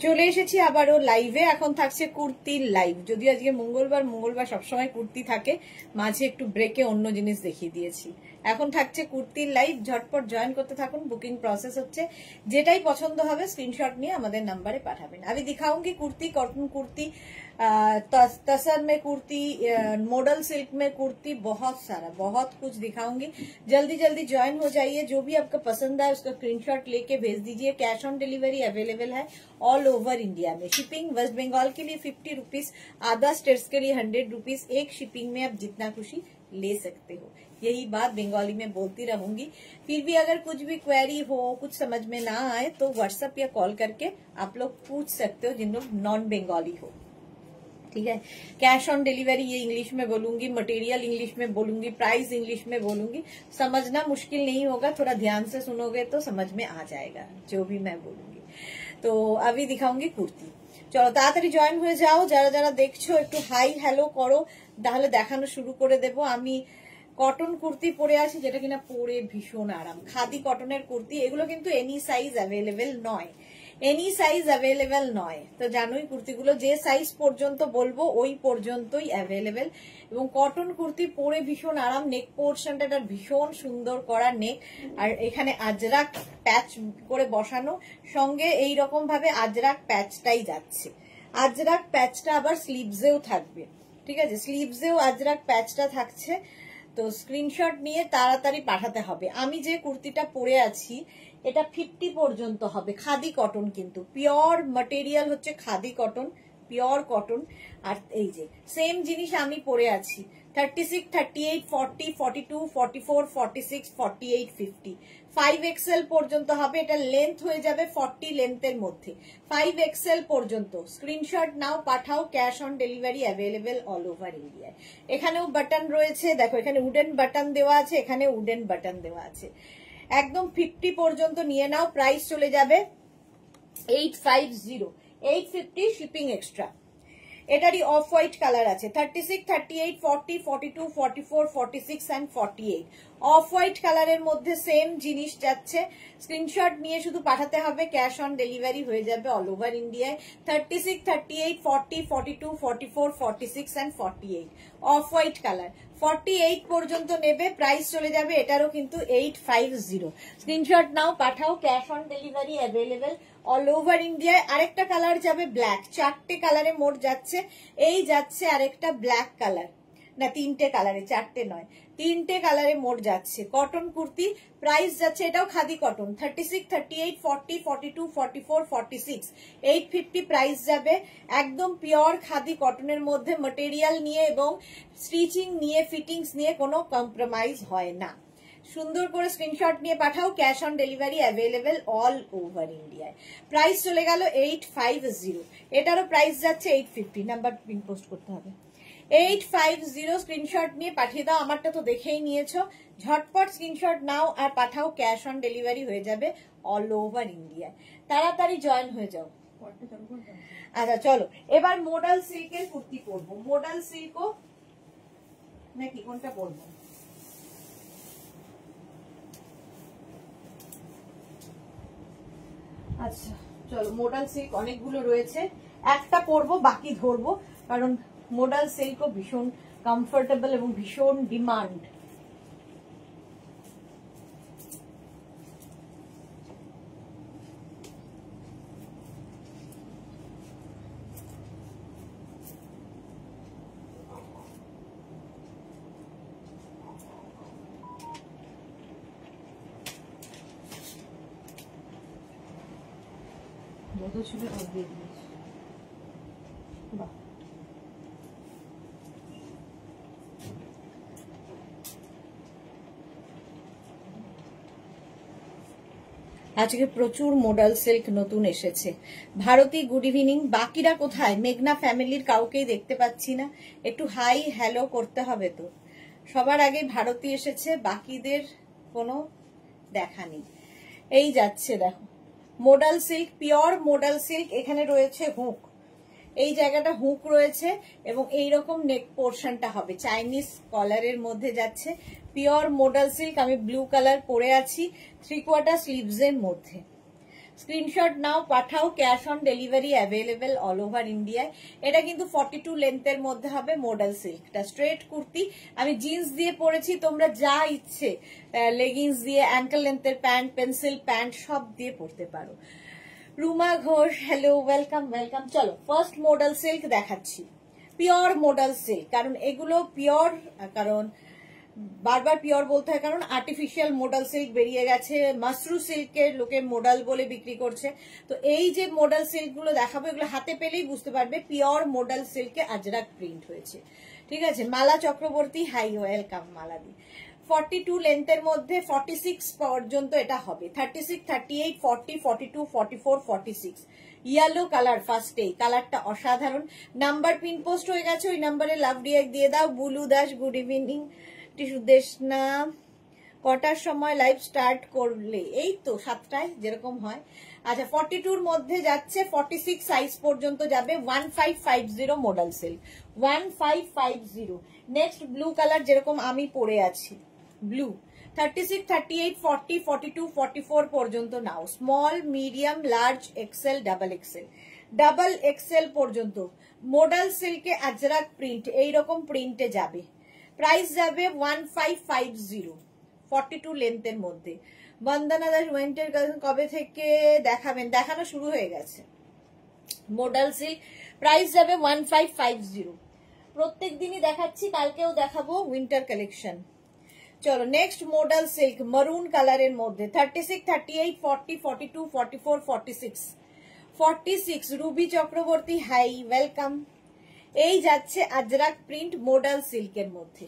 চলে এসেছি আবারও লাইভে। এখন থাকছে কুর্তির লাইভ, যদিও আজকে মঙ্গলবার সবসময় কুর্তি থাকে, মাঝে একটু ব্রেকে অন্য জিনিস দেখিয়ে দিয়েছি। এখন থাকছে কুর্তির লাইভ, ঝটপট জয়েন করতে থাকুন। बुकिंग प्रोसेस হচ্ছে, যেটাই পছন্দ হবে স্ক্রিনশট নিয়ে আমাদের নাম্বারে পাঠাবেন। আমি दिखाऊंगी कुर्ती, कॉटन कुर्ती, तसर में कुर्ती, मॉडल सिल्क में कुर्ती, बहुत सारा बहुत कुछ दिखाऊंगी। जल्दी जल्दी ज्वाइन हो जाइए। जो भी आपको पसंद आए उसका स्क्रीनशॉट लेके भेज दीजिए। कैश ऑन डिलीवरी अवेलेबल है ऑल ओवर इंडिया में। शिपिंग वेस्ट बंगाल के लिए 50 रुपीज, अदर स्टेट्स के लिए 100 रुपीज। एक शिपिंग में आप जितना खुशी ले सकते हो। यही बात बंगाली में बोलती रहूंगी। फिर भी अगर कुछ भी क्वेरी हो, कुछ समझ में ना आए तो व्हाट्सएप या कॉल करके आप लोग पूछ सकते हो, जिन लोग नॉन बंगाली हो। ठीक है, कैश ऑन डिलीवरी ये इंग्लिश में बोलूंगी, मटेरियल इंग्लिश में बोलूंगी, प्राइस इंग्लिश में बोलूंगी। समझना मुश्किल नहीं होगा, थोड़ा ध्यान से सुनोगे तो समझ में आ जाएगा जो भी मैं बोलूंगी। तो अभी दिखाऊंगी कुर्ती। চলো তাড়াতাড়ি জয়েন হয়ে যাও। যারা যারা দেখছো একটু হাই হ্যালো করো, তাহলে দেখানো শুরু করে দেব। আমি কটন কুর্তি পরে আছি, যেটা কিনা পরে ভীষণ আরাম। খাদি কটনের কুর্তি, এগুলো কিন্তু এনি সাইজ অ্যাভেলেবেল নয়, এনি সাইজ অ্যাভেলেবেল নয়। তো জানোই কুর্তিগুলো যে সাইজ পর্যন্ত বলবো ওই পর্যন্তই অ্যাভেলেবেল। এবং কটন কুর্তি পরে ভীষণ আরাম। নেক পোর্শনটা ভীষণ সুন্দর করা নেক, আর এখানে আজরাক প্যাচ করে বসানো, সঙ্গে এই রকম ভাবে আজরাক প্যাচটাই যাচ্ছে। আজরাক প্যাচটা আবার স্লিভসেও থাকবে, ঠিক আছে, স্লিভসেও আজরাক প্যাচটা থাকছে। তো স্ক্রিনশট নিয়ে তাড়াতাড়ি পাঠাতে হবে। আমি যে কুর্তিটা পরে আছি এটা 50 পর্যন্ত হবে। খাদি কটন, কিন্তু পিওর ম্যাটেরিয়াল হচ্ছে খাদি কটন, পিওর কটন। আর এই যে সেম জিনিস আমি পরে আছি 36, 38, 40, 42, 44, 46, 48, 50, 5XL পর্যন্ত হবে। এটা লেন্থ হয়ে যাবে 40 লেন্থের মধ্যে, 5XL পর্যন্ত। স্ক্রিনশট নাও, পাঠাও। Cash on delivery available all over ইন্ডিয়ায়। এখানেও বাটন রয়েছে, দেখো এখানে উডেন বাটন দেওয়া আছে, এখানে উডেন বাটন দেওয়া আছে। একদম 50 পর্যন্ত নিয়ে নাও। প্রাইস চলে যাবে 850, 850 শিপিং এক্সট্রা। এটারই অফ হোয়াইট কালার আছে 36, 38, 40, 42, 44, 46 এন্ড 48। অফ হোয়াইট কালারের মধ্যে সেম জিনিস যাচ্ছে। স্ক্রিনশট নিয়ে শুধু পাঠাতে হবে, ক্যাশ অন ডেলিভারি হয়ে যাবে অল ওভার ইন্ডিয়ায়। 36, 38, 40, 42, 44, 46 এন্ড 48 অফ হোয়াইট কালার। 48 পর্যন্ত নেবে, প্রাইস চলে যাবে এটারও কিন্তু 850। স্ক্রিনশট নাও, পাঠাও। Cash on delivery available all over ইন্ডিয়ায়। আরেকটা কালার যাবে ব্ল্যাক, 4টে কালারে মোট যাচ্ছে। এই যাচ্ছে আরেকটা ব্ল্যাক কালার, না 3টে কালারে, 4টে নয়, 3টে কালারে মোট যাচ্ছে। কটন কুর্তি, প্রাইস যাচ্ছে এটাও খাদি কটন 36, 38, 40, 42, 44, 46, 850 প্রাইস যাবে। একদম পিওর খাদি কটনের মধ্যে ম্যাটেরিয়াল নিয়ে এবং স্টিচিং নিয়ে, ফিটিংস নিয়ে কোনো কম্প্রোমাইজ হয় না। সুন্দর করে স্ক্রিনশট নিয়ে পাঠাও। Cash on delivery available all over ইন্ডিয়ায়। প্রাইস চলে গেল 850। এটারও প্রাইস যাচ্ছে 850। নাম্বার পিন পোস্ট করতে হবে 850। স্ক্রিনশট নিয়ে পাঠিয়ে দাও। আমারটা তো দেখেই নিয়েছো, ঝটপট স্ক্রিনশট নাও আর পাঠাও। ক্যাশ অন ডেলিভারি হয়ে যাবে অল ওভার ইন্ডিয়ায়। তাড়াতাড়ি জয়েন হয়ে যাও। আচ্ছা চলো, এবার মডেল সিল্কের কুর্তি পরবো। মডেল সিল্কও নাকি কোনটা পরবো? আচ্ছা চলো, মডেল সিল্ক অনেকগুলো রয়েছে, একটা পরবো বাকি ধরবো, কারণ মডেল সিল্কও ভীষণ কমফোর্টেবল এবং ভীষণ ডিমান্ড। ছিল দিয়ে দিয়েছি, বাহ। আজকে প্রচুর মডেল সিল্ক নতুন এসেছে। Bharati good evening. বাকিরা কোথায়? মেঘনা ফ্যামিলির কাউকেই দেখতে পাচ্ছি না। একটু হাই হ্যালো করতে হবে তো। সবার আগে ভারতী এসেছে, বাকিদের কোনো দেখা নেই। এই যাচ্ছে দেখো model silk, pure modal silk. এখানে রয়েছে হুক, এই জায়গাটা হুক রয়েছে এবং এইরকম নেক পোর্শনটা হবে চাইনিজ কলারের মধ্যে যাচ্ছে। Pure modal silk. আমি ব্লু কালার পরে আছি, 3/4 স্লিভস এর মধ্যে। স্ক্রিনশট নাও, পাঠাও, cash on delivery available all over ইন্ডিয়ায়। এটা কিন্তু 42 লেন্থের মধ্যে হবে মডেল সিল্কটা, স্ট্রেট কুর্তি। আমি জিন্স দিয়ে পরেছি, তোমরা যা ইচ্ছে লেগিংস দিয়ে, অ্যাঙ্কেল লেন্থের প্যান্ট, পেন্সিল প্যান্ট সব দিয়ে পরতে পারো। Ruma Ghosh, hello, welcome welcome. চলো ফার্স্ট মডেল সিল্ক দেখাচ্ছি, পিওর মডেল সিল্ক। কারণ এগুলো পিওর, কারণ বারবার পিওর বলতে হয় কারণ আর্টিফিশিয়াল মডেল সিল্ক বেরিয়ে গেছে, মাসরু সিল্কের লোকে মডেল বলে বিক্রি করছে। তো এই যে মডেল সিল্ক গুলো দেখাবো, এগুলো হাতে পেলেই বুঝতে পারবে পিওর মডেল সিল্কে আজরাক প্রিন্ট হয়েছে। ঠিক আছে, মালা চক্রবর্তী, হাই, ওয়েলকাম মালাদি। 42 লেন্থের মধ্যে 46 পর্যন্ত এটা হবে, 36, 38, 40, 42, 44, 46। ইয়েলো কালার ফার্স্টে, কালারটা অসাধারণ। নাম্বার পিন পোস্ট হয়ে গেছে, ওই নাম্বারে লাভ রিয়াক্ট দিয়ে দাও। Bulu Das, good evening. সুদেশনা, কটার সময় লাইভ স্টার্ট করলে? এই তো 7টায় যেরকম হয়। আচ্ছা, 42 এর মধ্যে যাচ্ছে, 46 সাইজ পর্যন্ত যাবে, 1550 model silk, 1550। Next blue colour, যেরকম আমি পরে আছি ব্লু, 36, 38, 40, 42, 44 পর্যন্ত নাও। Small, medium, large, XL, double XL, double XL পর্যন্ত মডেল সিল্কে আজরাক প্রিন্ট, এইরকম প্রিন্টে যাবে। প্রাইস যাবে 1550, 42 লেন্থের মধ্যে। বন্দনা দাস, ওয়েন্টের কবে থেকে দেখাবেন? দেখানো শুরু হয়ে গেছে মডেল সিল্ক। প্রাইস যাবে 1550। প্রত্যেক দিনই দেখাচ্ছি, কালকেও দেখাবো উইন্টার কালেকশন। চলো নেক্সট মডেল সিল্ক, মারুন কালারের মধ্যে, 36, 38, 40, 42, 44, 46, 46। Ruby Chakraborty, hi, welcome. এই যাচ্ছে আজরাক প্রিন্ট মডেল সিল্কের মধ্যে,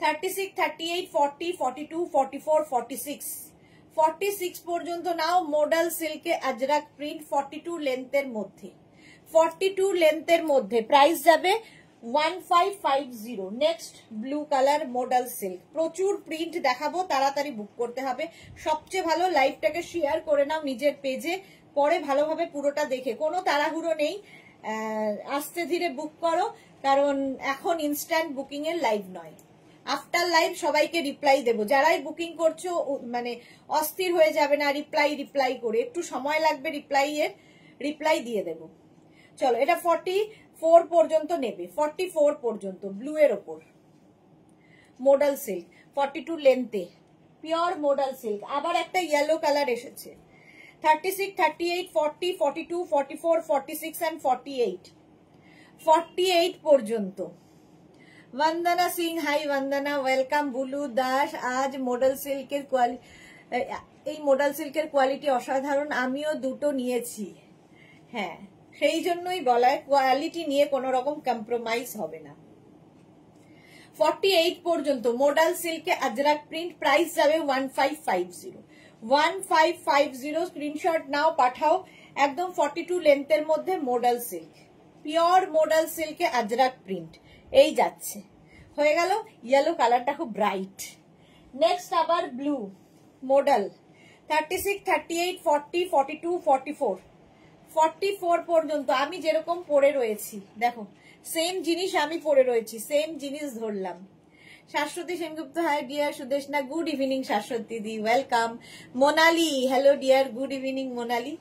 36, 38, 40, 42, 44, 46, 46 পর্যন্ত নাও। মডেল সিল্কে আজরাক প্রিন্ট 42 লেন্থের মধ্যে, 42 লেন্থের মধ্যে। প্রাইস যাবে 1550। Next blue colour model silk, প্রচুর প্রিন্ট দেখাবো, তাড়াতাড়ি বুক করতে হবে। সবচেয়ে ভালো লাইভটাকে শেয়ার করে নাও নিজের পেজে, পরে ভালোভাবে পুরোটা দেখে, কোনো তাড়াহুড়ো নেই, আস্তে ধীরে বুক করো, কারণ এখন ইনস্ট্যান্ট বুকিং এর লাইভ নয়। আফটার লাইভ সবাইকে রিপ্লাই দেবো, যারাই বুকিং করছো মানে অস্থির হয়ে যাবে না রিপ্লাই করে, একটু সময় লাগবে রিপ্লাই দিয়ে দেবো। চলো, এটা 44 পর্যন্ত নেবে, 44 পর্যন্ত ব্লু এর ওপর মডেল সিল্ক, 42 লেন্থে পিওর মডেল সিল্ক। আবার একটা ইয়েলো কালার এসেছে, 36, 38, 40, 42, 44, 46 and 48, 48 পর্যন্ত। वंदना सिंह, हाई वंदना, वेलकाम। बुलू दास, आज मॉडल सिल्केर এই মডেল সিল্কের কোয়ালিটি অসাধারণ, আমিও দুটো নিয়েছি। হ্যাঁ, সেই জন্যই বলায় কোয়ালিটি নিয়ে কোনো রকম কম্প্রোমাইজ হবে না। 48 পর্যন্ত মডেল সিল্কে আজরাক প্রিন্ট, প্রাইস যাবে 1550, 1550। স্ক্রিনশট নাও, পাঠাও। একদম 42 লেন্থের মধ্যে মডেল সিল্ক, পিওর মডেল সিল্কে আজরাক প্রিন্ট, এই যাচ্ছে। হয়ে গেল, ইয়েলো কালারটা খুব ব্রাইট। নেক্সট আবার ব্লু মডেল, 36, 38, 40, 42, 44, 44 পর্যন্ত। আমি যেরকম পরে রয়েছি দেখো, সেম জিনিস আমি পরে রয়েছি, সেম জিনিস ধরলাম। Shashwati Sengupta, hi dear. Sudeshna, good evening Shashwati di, welcome. Monali, hello dear, good evening Monali.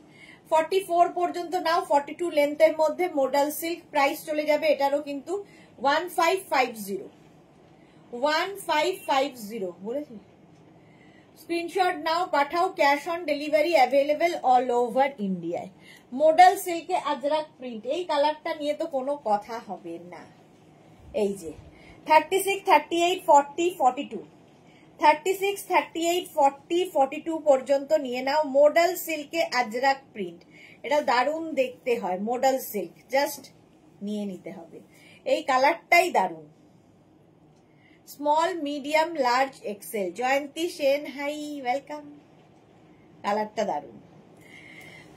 44 পর্যন্ত নাও, 42 লেন্থের মধ্যে মডেল সিল্ক। প্রাইস চলে যাবে এটারও কিন্তু 1550, 1550 বলেছি। স্ক্রিনশট নাও, পাঠাও, cash on delivery available all over ইন্ডিয়ায়। মডেল সিল্কে আজরাক প্রিন্ট, এই কালারটা নিয়ে তো কোনো কথা হবে না। এই যে 36, 38, 40, 42, 36, 38, 40, 42 পর্যন্ত নিয়ে নাও। মডেল সিল্কে আজরাক প্রিন্ট, এটা দারুণ দেখতে হয় মডেল সিল্ক, জাস্ট নিয়ে নিতে হবে। এই কালারটাই দারুণ। Small, medium, large, XL. Jayanti Sen, hi, welcome. কালারটা দারুণ।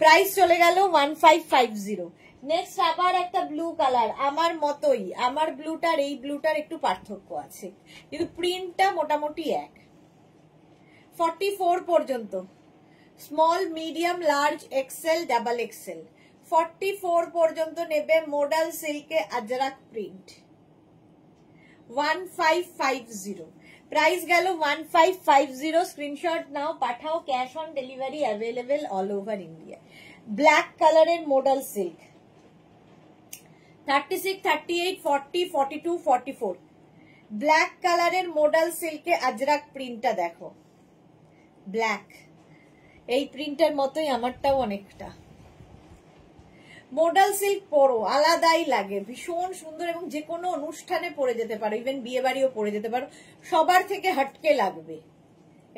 প্রাইস চলে গেল 1550। নেক্সট আবার একটা ব্লু কালার, আমার মতোই, আমার ব্লুটার এই ব্লুটার একটু পার্থক্য আছে, কিন্তু প্রিন্টটা মোটামুটি এক। 44 পর্যন্ত small, medium, large, XL, double XL, 44 পর্যন্ত নেবে মডেল সিল্কে আজরাক প্রিন্ট, 1550। প্রাইস গেল 1550। স্ক্রিনশট নাও, পাঠাও, cash on delivery available all over India. Black কালারের মোডাল সিল্ক, 36, 38, 40, 42, 44। ব্ল্যাক কালারের মোডাল সিল্কে আজরাক প্রিন্টটা দেখো, ব্ল্যাক, এই প্রিন্টের মতোই আমারটাও অনেকটা। মোডাল সিল্ক পরো, আলাদাই লাগে, ভীষণ সুন্দর, এবং যে কোনো অনুষ্ঠানে পরে যেতে পারো, ইভেন বিয়ে বাড়িও পরে যেতে পারো, সবার থেকে হটকে লাগবে,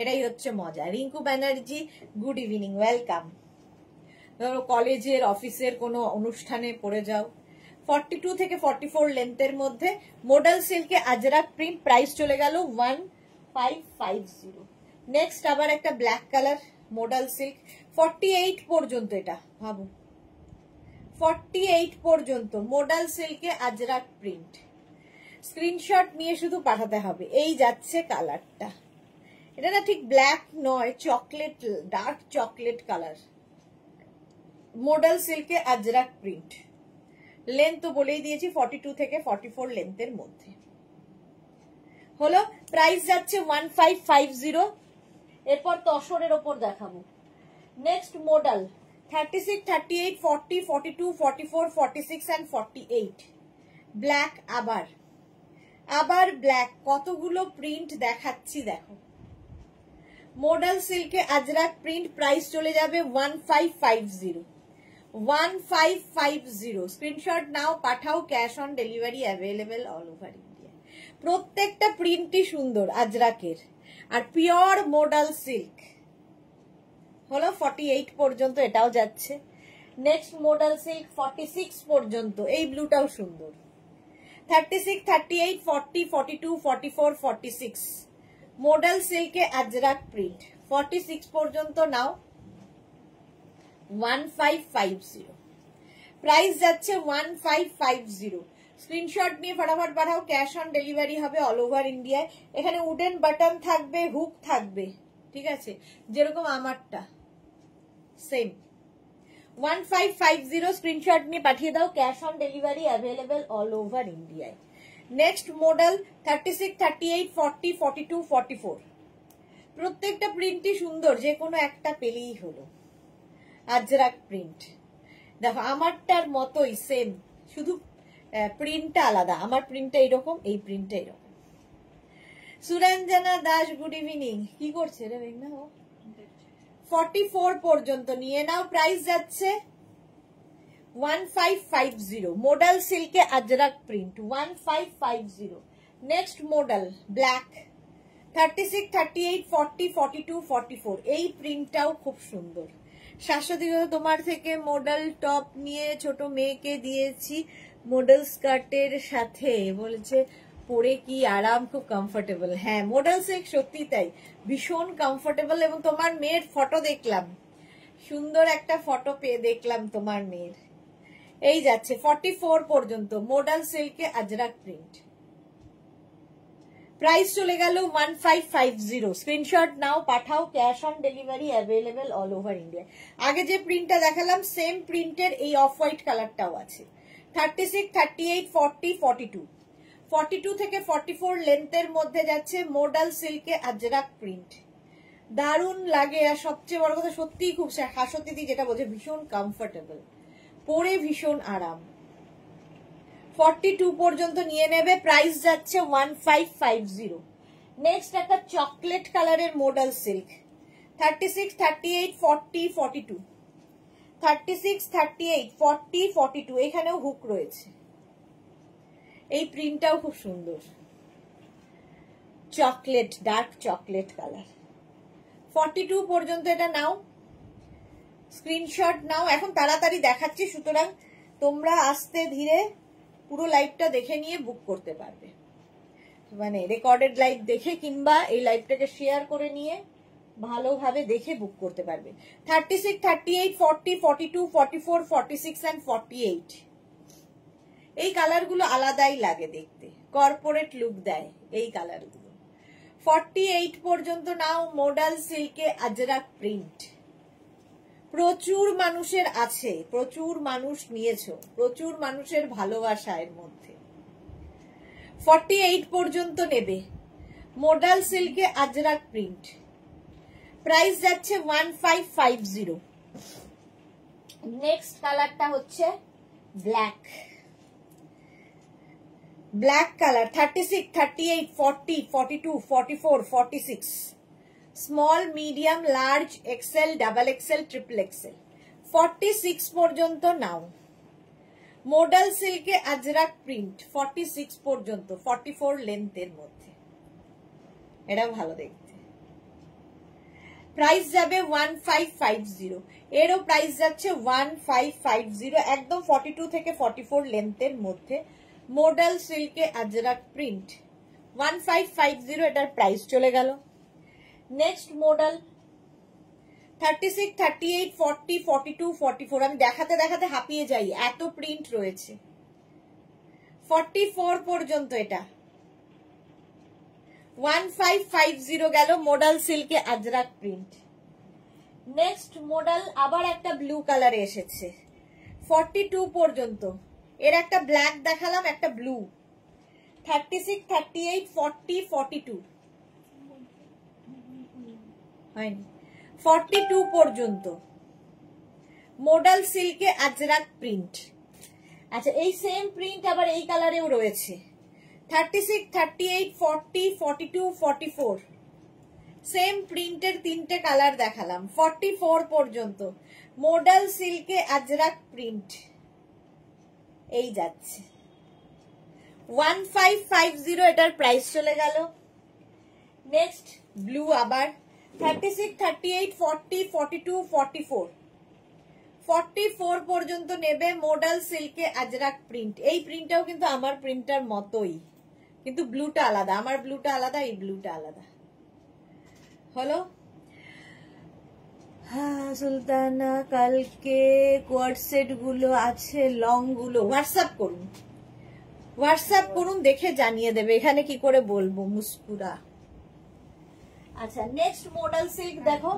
এটাই হচ্ছে মজা। Rinku Banerjee, good evening, welcome. ধরো কলেজের, অফিসের কোনো অনুষ্ঠানে পরে যাও। 42 থেকে 44 লেন্থের মধ্যে মোডাল সিল্কে আজরাক প্রিন্ট, প্রাইস চলে গেল 1550। নেক্সট আবার একটা ব্ল্যাক কালার মোডাল সিল্ক, 48 পর্যন্ত, এটা ভাবো 48 পর্যন্ত মোডাল সিল্কে আজরাক প্রিন্ট। স্ক্রিনশট নিয়ে শুধু পাঠাতে হবে। এই যাচ্ছে কালারটা, এটা না ঠিক ব্ল্যাক নয়, chocolate, dark chocolate colour, modal সিল্কে আজরাক প্রিন্ট। লেন্থ তো বলেই দিয়েছি 42 থেকে 44 লেন্থের মধ্যে হলো। প্রাইস যাচ্ছে 1550। এরপর তসরের ওপর দেখাবো। Next modal 36, 38, 40, 42, 44, 46 and 48। ব্ল্যাক, আবার ব্ল্যাক, কতগুলো প্রিন্ট দেখাচ্ছি দেখো। মোডাল সিল্কে আজরাক প্রিন্ট, প্রাইস চলে যাবে 1550। 1550। স্ক্রিনশট নাও, পাঠাও, cash on delivery available all over India. প্রত্যেকটা প্রিন্টই সুন্দর আজরাকের, আর পিওর মোডাল সিল্ক হলো 48 পর্যন্ত, এটাও যাচ্ছে। নেক্সট মোডাল সিল্ক 46 পর্যন্ত, এই ব্লুটাও সুন্দর। 36, 38, 40, 42, 44, 46 মোডাল সিল্কে আজরাক প্রিন্ট, 46 পর্যন্ত নাও 1550। প্রাইস যাচ্ছে 1550। স্ক্রিনশট নিয়ে ফটাফট পাঠাও, ক্যাশ অন ডেলিভারি হবে অল ওভার ইন্ডিয়ায়। এখানে উডেন বাটন থাকবে, হুক থাকবে, ঠিক আছে, যেরকম আমারটা সেম। 1550। স্ক্রিনশট নিয়ে পাঠিয়ে দাও, cash on delivery available all over ইন্ডিয়ায়। Next model 36, 38, 40, 42, 44। প্রত্যেকটা প্রিন্টই সুন্দর, যে কোনো একটা পেলেই হলো। আজরাক প্রিন্ট দেখো, আমারটার মতোই সেম, শুধু প্রিন্টটা আলাদা। আমার প্রিন্টটা এরকম, এই প্রিন্টটা এরকম। Suranjana Das, good evening. কি করছে রে মেঘনা? 44 পর্যন্ত নিয়ে নাও। প্রাইস যাচ্ছে 1550। মোডাল সিল্কে Ajrak print, 1550। Next model black 36, 38, 40, 42, 44। এই প্রিন্টটাও খুব সুন্দর। শাশ্বতী, তোমার থেকে মডেল টপ নিয়ে ছোট মেয়েকে দিয়েছি মডেল স্কার্টের সাথে, বলেছে পরে কি আরাম, খুব কমফোর্টেবল। হ্যাঁ, মডেল সিল্ক সত্যি তাই, ভীষণ কমফোর্টেবল। এবং তোমার মেয়ের ফটো দেখলাম, সুন্দর একটা ফটো পেয়ে দেখলাম তোমার মেয়ের। এই যাচ্ছে 44 পর্যন্ত মডেল সিল্কে আজরাক প্রিন্ট। প্রাইস চলে গেল 1550। স্ক্রিনশট নাও, পাঠাও, cash on delivery available all over India. আগে যে প্রিন্টটা দেখালাম সেম প্রিন্টের এই অফ হোয়াইট কালারটাও আছে। 36, 38, 40, 42। 42 থেকে 44 লেন্থের মধ্যে যাচ্ছে মোডাল সিল্কে আজরাক প্রিন্ট। দারুণ লাগে, আর সবচেয়ে বড় কথা সত্যিই খুব, হাসতিদি যেটা বলছে, ভীষণ কমফোর্টেবল, পরে ভীষণ আরাম। 42 পর্যন্ত নিয়ে নেবে। প্রাইস যাচ্ছে 1550। নেক্সট একটা চকলেট কালারের মোডাল সিল্ক 36, 38, 40, 42। 36, 38, 40, 42। এখানেও হুক রয়েছে। এই প্রিন্টটাও খুব সুন্দর, চকলেট, ডার্ক চকলেট কালার। 42 পর্যন্ত এটা নাও, স্ক্রিনশট নাও। এখন তাড়াতাড়ি দেখাচ্ছি, সুতরাং তোমরা আস্তে ধীরে পুরো লাইভটা দেখে নিয়ে বুক করতে পারবে, মানে রেকর্ডেড লাইভ দেখে কিংবা এই লাইভটাকে শেয়ার করে নিয়ে ভালোভাবে দেখে বুক করতে পারবে। 36, 38, 40, 42, 44, 46 and 48। এই কালারগুলো আলাদাই লাগে দেখতে, কর্পোরেট লুক দেয় এই কালারগুলো। 48 পর্যন্ত নাও মোডাল সিল্কে আজরাক প্রিন্ট। প্রচুর মানুষের আছে, প্রচুর মানুষ নিয়েছো, প্রচুর মানুষের ভালোবাসা এর মধ্যে। 48 পর্যন্ত নেবে। মডাল সিল্কে আজরাক প্রিন্ট, প্রাইস যাচ্ছে 1550। নেক্সট কালারটা হচ্ছে black, black colour 36, 38, 40, 42, 44, 46, small, medium, large, XL, double XL, triple XL, 46 পর্যন্ত নাও। মডাল সিল্কে আজরাক প্রিন্ট 46 পর্যন্ত, 44 লেন্থের মধ্যে, এটা ভালো দেখতে। প্রাইস যাবে 1550, এরও প্রাইস যাচ্ছে 1550, একদম 42 থেকে 44 লেন্থের মধ্যে মডাল সিল্কে আজরাক প্রিন্ট 1550, এটার প্রাইস চলে গেল। নেক্সট মডেল 36, 38, 40, 42, 44, আমি দেখাতে দেখাতে হাঁপিয়ে যাই, এত প্রিন্ট রয়েছে। 44 পর্যন্ত এটা 1550 গেল মডাল সিল্কে আজরাক প্রিন্ট। নেক্সট মডেল আবার একটা ব্লু কালারে এসেছে, 42 পর্যন্ত, এর একটা ব্ল্যাক দেখালাম, একটা ব্লু। 36, 38, 40, 42 হয়নি, 42 পর্যন্ত মডাল সিল্কে আজরাক প্রিন্ট। আচ্ছা, এই সেম প্রিন্ট আবার এই কালারেও রয়েছে, 36, 38, 40, 42, 44, সেম প্রিন্টের তিনটে কালার দেখালাম। 44 পর্যন্ত মডাল সিল্কে আজরাক প্রিন্ট এই যাচ্ছে 1550, এটার প্রাইস চলে গেল। নেক্সট ব্লু আবার 36, 38, 40, 42, 44, 44 পর্যন্ত নেবে মডাল সিল্কে আজরাক প্রিন্ট। এই প্রিন্টটাও কিন্তু আমার প্রিন্টার মতোই, কিন্তু ব্লুটা আলাদা, আমার ব্লুটা আলাদা, এই ব্লুটা আলাদা হলো। হ্যাঁ সুলতানা, কালকে কোয়ার্ড সেট গুলো আছে, লং গুলো হোয়াটসঅ্যাপ করুন, হোয়াটসঅ্যাপ করুন, দেখে জানিয়ে দেবে, এখানে কি করে বলবো মুস্কুরা। আচ্ছা, নেক্সট মডেল সিল্ক দেখো,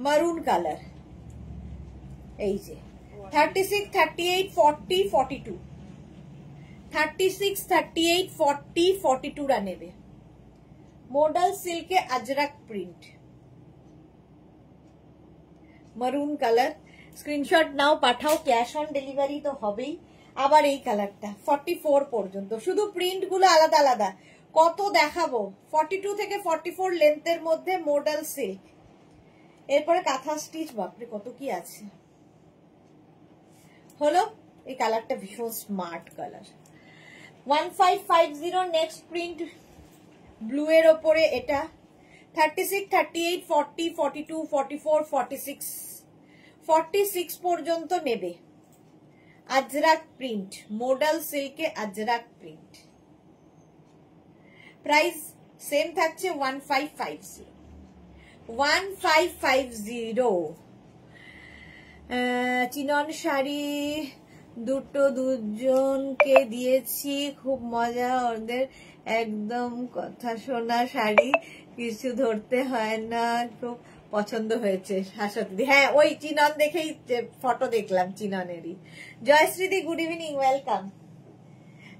মারুন কালার, এই যে 36, 38, 40, 42, 36, 38, 40, 42 রা নেবে মডেল সিল্কে Ajrak print, maroon colour. Screenshot নাও, পাঠাও, ক্যাশ অন ডেলিভারি তো হবেই। আবার এই কালারটা 44 পর্যন্ত, শুধু প্রিন্ট গুলো আলাদা আলাদা, কত দেখাবো। 42 থেকে 44 লেন্থের মধ্যে মডেল সিল্ক। এরপরে কাঁথা স্টিচ, বাপরে কত কি আছে। হলো, এই কালারটা ভীষণ smart colour, 1550। Next print blue এর ওপরে এটা 36, 38, 40, 42, 44, 46, 46 পর্যন্ত নেবে আজরাক প্রিন্ট, মডেল সিল্কে আজরাক প্রিন্ট। প্রাইস সেম থাকছে 1550, 1550। চিনন শাড়ি দুটো দুজনকে দিয়েছি, খুব মজা ওদের, একদম কথা শোনা শাড়ি, কিছু ধরতে হয় না, খুব পছন্দ হয়েছে শাশ্বতী। হ্যাঁ, ওই চিনন দেখেই ফটো দেখলাম চিননেরই। জয়শ্রীদি good evening, welcome.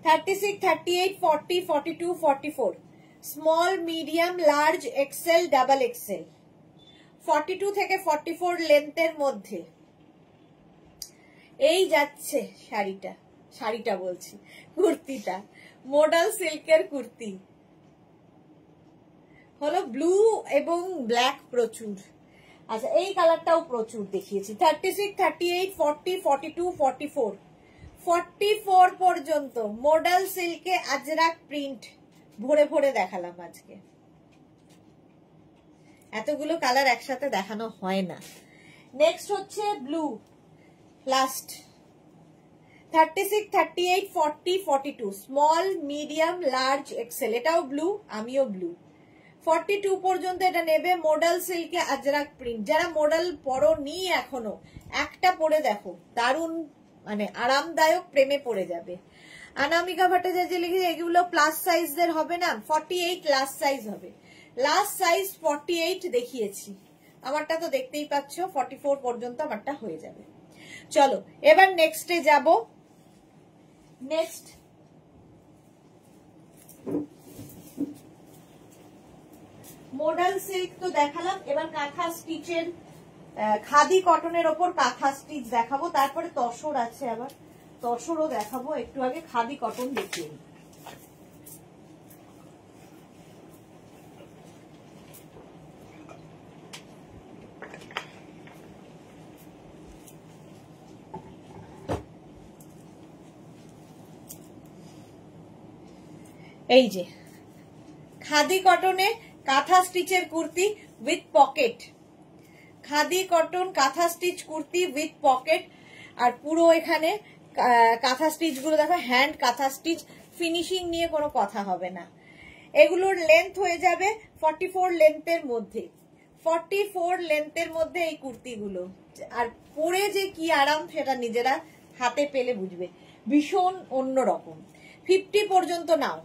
36, 38, 40, 42, 44, small, medium, large, XL, double XL, 42 থেকে 44 লেন্থের মধ্যে এই যাচ্ছে শাড়িটা, শাড়িটা বলছি কুর্তিটা, মডেল সিল্কের কুর্তি হলো, ব্লু এবং ব্ল্যাক প্রচুর। আচ্ছা, এই কালারটাও প্রচুর দেখিয়েছি। 36, 38, 40, 42, 44, 44 পর্যন্ত মডেল সিল্কে আজরাক প্রিন্ট ভরে ভরে দেখালাম আজকে, এতগুলো কালার একসাথে দেখানো হয় না। নেক্সট হচ্ছে blue, last 36, 38, 40, 42, small, medium, large, XL, এটাও ব্লু, আমিও ব্লু। 42 পর্যন্ত এটা নেবে মডেল সিল্কে আজরাক প্রিন্ট। যারা মডেল পরো নি এখনো, একটা পরে দেখো, দারুণ মানে আরামদায়ক, প্রেমে পড়ে যাবে। অনামিকা ভট্টাচার্য লিখেছে এগুলো প্লাস সাইজদের হবে না, 48 লাস্ট সাইজ হবে, লাস্ট সাইজ 48 দেখিয়েছি, আমারটা তো দেখতেই পাচ্ছ, 44 পর্যন্ত আমারটা হয়ে যাবে। চলো এবার নেক্সটে যাব। নেক্সট মডাল সিল্ক তো দেখালাম, এবার কাঁথা স্টিচের খাদি কটনের ওপর কাঁথা স্টিচ দেখাবো, তারপরে তসর আছে, আবার তসরও দেখাবো। একটু আগে খাদি কটন দেখিয়ে নিই। এই যে খাদি কটনে কাঁথা স্টিচের kurti with pocket, khadi cotton কাঁথা স্টিচ কুর্তি উইথ পকেট, আর পুরো এখানে কাঁথা স্টিচ গুলো দেখো, হ্যান্ড কাঁথা স্টিচ, ফিনিশিং নিয়ে কোনো কথা হবে না। এগুলোর লেন্থ হয়ে যাবে 44 লেন্থের মধ্যে, 44 লেন্থের মধ্যে এই কুর্তিগুলো। আর পরে যে কি আরাম সেটা নিজেরা হাতে পেলে বুঝবে, ভীষণ অন্যরকম। 50 পর্যন্ত নাও,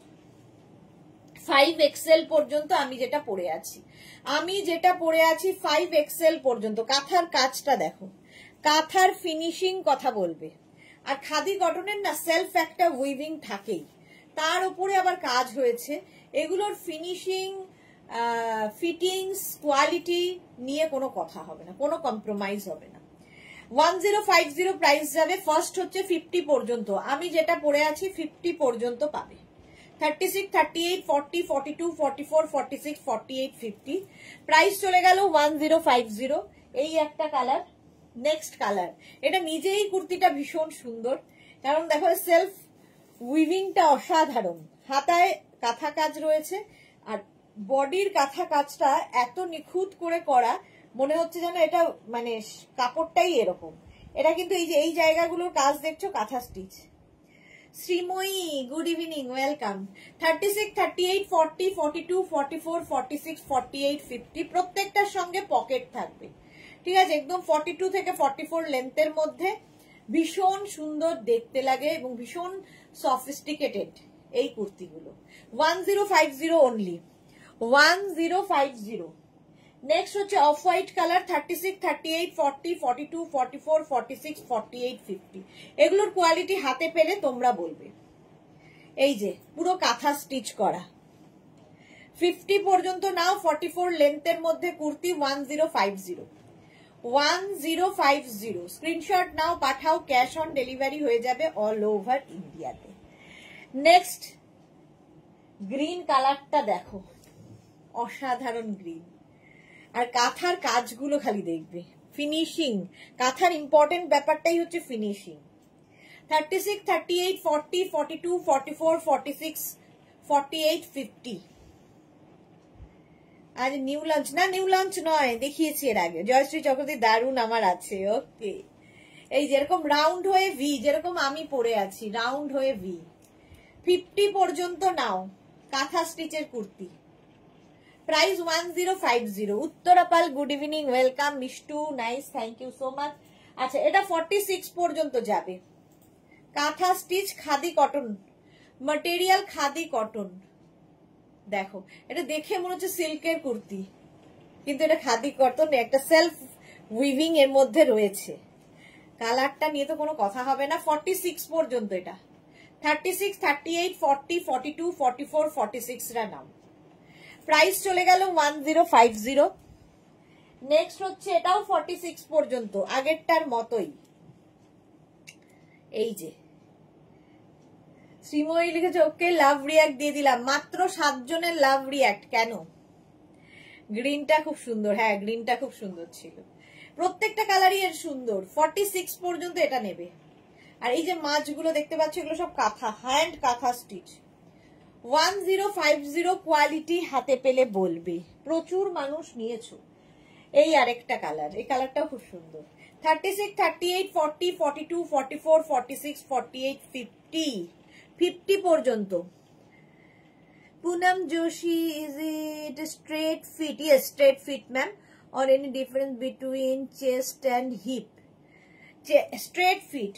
5XL পর্যন্ত আমি যেটা পরে আছি, 5XL পর্যন্ত। কাঁথার কাজটা দেখো, কাঁথার ফিনিশিং কথা বলবে। আর খাদি কটনের না সেলফ একটা উইভিং থাকেই, তার উপরে আবার কাজ হয়েছে। এগুলোর ফিনিশিং, ফিটিংস, কোয়ালিটি নিয়ে কোনো কথা হবে না, কোনো কম্প্রোমাইজ হবে না। 1050 প্রাইস যাবে। ফার্স্ট হচ্ছে 50 পর্যন্ত, আমি যেটা পরে আছি 50 পর্যন্ত পাবে। 36, 38, 40, 42, 44, 46, 48, 50 প্রাইস চলে গেল 1050। এই একটা কালার। নেক্সট কালার, এটা নিজেই কুর্তিটা ভীষণ সুন্দর, কারণ দেখো সেলফ উইভিংটা অসাধারণ, হাতায় কাঁথা কাজ রয়েছে, আর বডির কাঁথা কাজটা এত নিখুঁত করে করা, মনে হচ্ছে যেন এটা মানে কাপড়টাই এরকম। এটা কিন্তু এই যে এই জায়গাগুলোর কাজ দেখছো kantha stitch. Shreemoyee, good evening, welcome. 36, 38, 40, 42, 44, 46, 48, 50 প্রত্যেকটার সঙ্গে পকেট থাকবে, ঠিক আছে? একদম 42 থেকে 44 লেন্থের মধ্যে, ভীষণ সুন্দর দেখতে লাগে এবং ভীষণ সফিস্টিকেটেড এই কুর্তিগুলো। 1050 অনলি, 1050। নেক্সট হচ্ছে অফ হোয়াইট কালার, 36, 38, 40, 42, 44, 46, 48, 50 এগুলোর কোয়ালিটি হাতে পেলে তোমরা বলবে। এই যে পুরো কাঁথা স্টিচ করা, 50 পর্যন্ত নাও, 44 লেন্থের মধ্যে কুর্তি। 1050, 1050 স্ক্রিনশট নাও, পাঠাও, ক্যাশ অন ডেলিভারি হয়ে যাবে অল ওভার ইন্ডিয়াতে। নেক্সট গ্রিন কালারটা দেখো, অসাধারণ গ্রিন, আর কাঁথার কাজগুলো খালি দেখবে, ফিনিশিং। কাঁথার ইম্পর্টেন্ট ব্যাপারটাই হচ্ছে ফিনিশিং। 36, 38, 40, 42, 44, 46, 48, 50 আজ নিউ লঞ্চ না, নিউ লঞ্চ নয়, দেখিয়েছি এর আগে। জয়শ্রী চক্রবর্তী, দারুণ আমার আছে। ওকে, এই যেরকম রাউন্ড হয়ে ভি, যেরকম আমি পরে আছি রাউন্ড হয়ে ভি। 50 পর্যন্ত নাও, কাঁথা স্টিচের kurti, price 1050। Uttarapal, good evening, welcome. Mishtu, nice, thank you so much. আচ্ছা, এটা 46 পর্যন্ত যাবে। Kantha stitch, khadi cotton material, khadi cotton. দেখো, এটা দেখে মনে হচ্ছে সিল্কের কুর্তি, কিন্তু এটা খাদি কটন, একটা সেলফ উইভিং এর মধ্যে রয়েছে। কালারটা নিয়ে তো কোনো কথা হবে না। 46 পর্যন্ত এটা। 36, 38, 40, 42, 44, 46 রা নাম। প্রাইস চলে গেল 1050। নেক্সট হচ্ছে এটাও 46 পর্যন্ত, আগেরটার মতোই। এই যে শ্রীময়ী লিখেছে, ওকে, লাভ রিয়াক্ট দিয়ে দিলাম। মাত্র 7 জনের লাভ রিয়াক্ট। কেন? গ্রিনটা খুব সুন্দর, হ্যাঁ গ্রিনটা খুব সুন্দর ছিল। প্রত্যেকটা কালারই এর সুন্দর। 46 পর্যন্ত এটা নেবে। আর এই যে মাছগুলো দেখতে পাচ্ছ, এগুলো সব কাঁথা, হ্যান্ড কাঁথা স্টিচ। 1050 কোয়ালিটি হাতে পেলে বলবে, প্রচুর মানুষ নিয়েছো। এই আরেকটা কালার, এই কালারটাও খুব সুন্দর। 36, 38, 40, 42, 44, 46, 48, 50 50 পর্যন্ত। Poonam Joshi, is it straight fit? Yes, straight fit ma'am. Or any difference between chest and hip? Straight fit.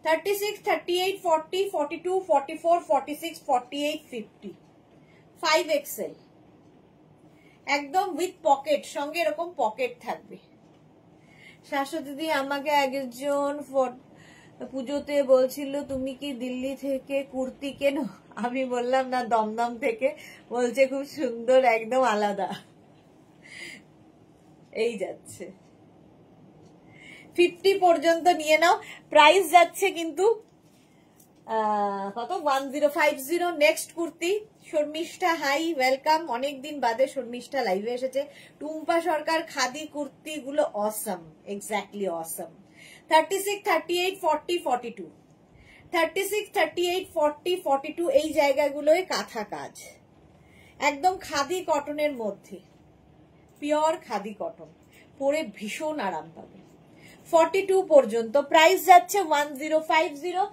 36, 38, 40, 42, 44, 46, 48, 50 5XL একদম উইথ পকেট, সঙ্গে এরকম পকেট থাকবে। শাশ্বতী দিদি, আমাকে একজন পুজোতে বলছিল তুমি কি দিল্লি থেকে কুর্তি কেনো? আমি বললাম না দমদম থেকে, বলছে খুব সুন্দর, একদম আলাদা। এই যাচ্ছে 50 পর্যন্ত নিয়ে নাও। প্রাইস যাচ্ছে কিন্তু কত, 1050। Next kurti Sharmishtha, hi welcome, অনেকদিন বাদে শর্মিষ্ঠা লাইভে এসেছে। টুম্পা সরকার, খাদি কুর্তি গুলো অসম, এক্স্যাক্টলি অসম। 36, 38, 40, 42, 36, 38, 40, 42 এই জায়গাগুলোয় কাঁথা কাজ, একদম খাদি কটনের মধ্যে, পিওর খাদি কটন, পরে ভীষণ আরাম পাবে। 42 পর্যন্ত প্রাইস যাচ্ছে 1050।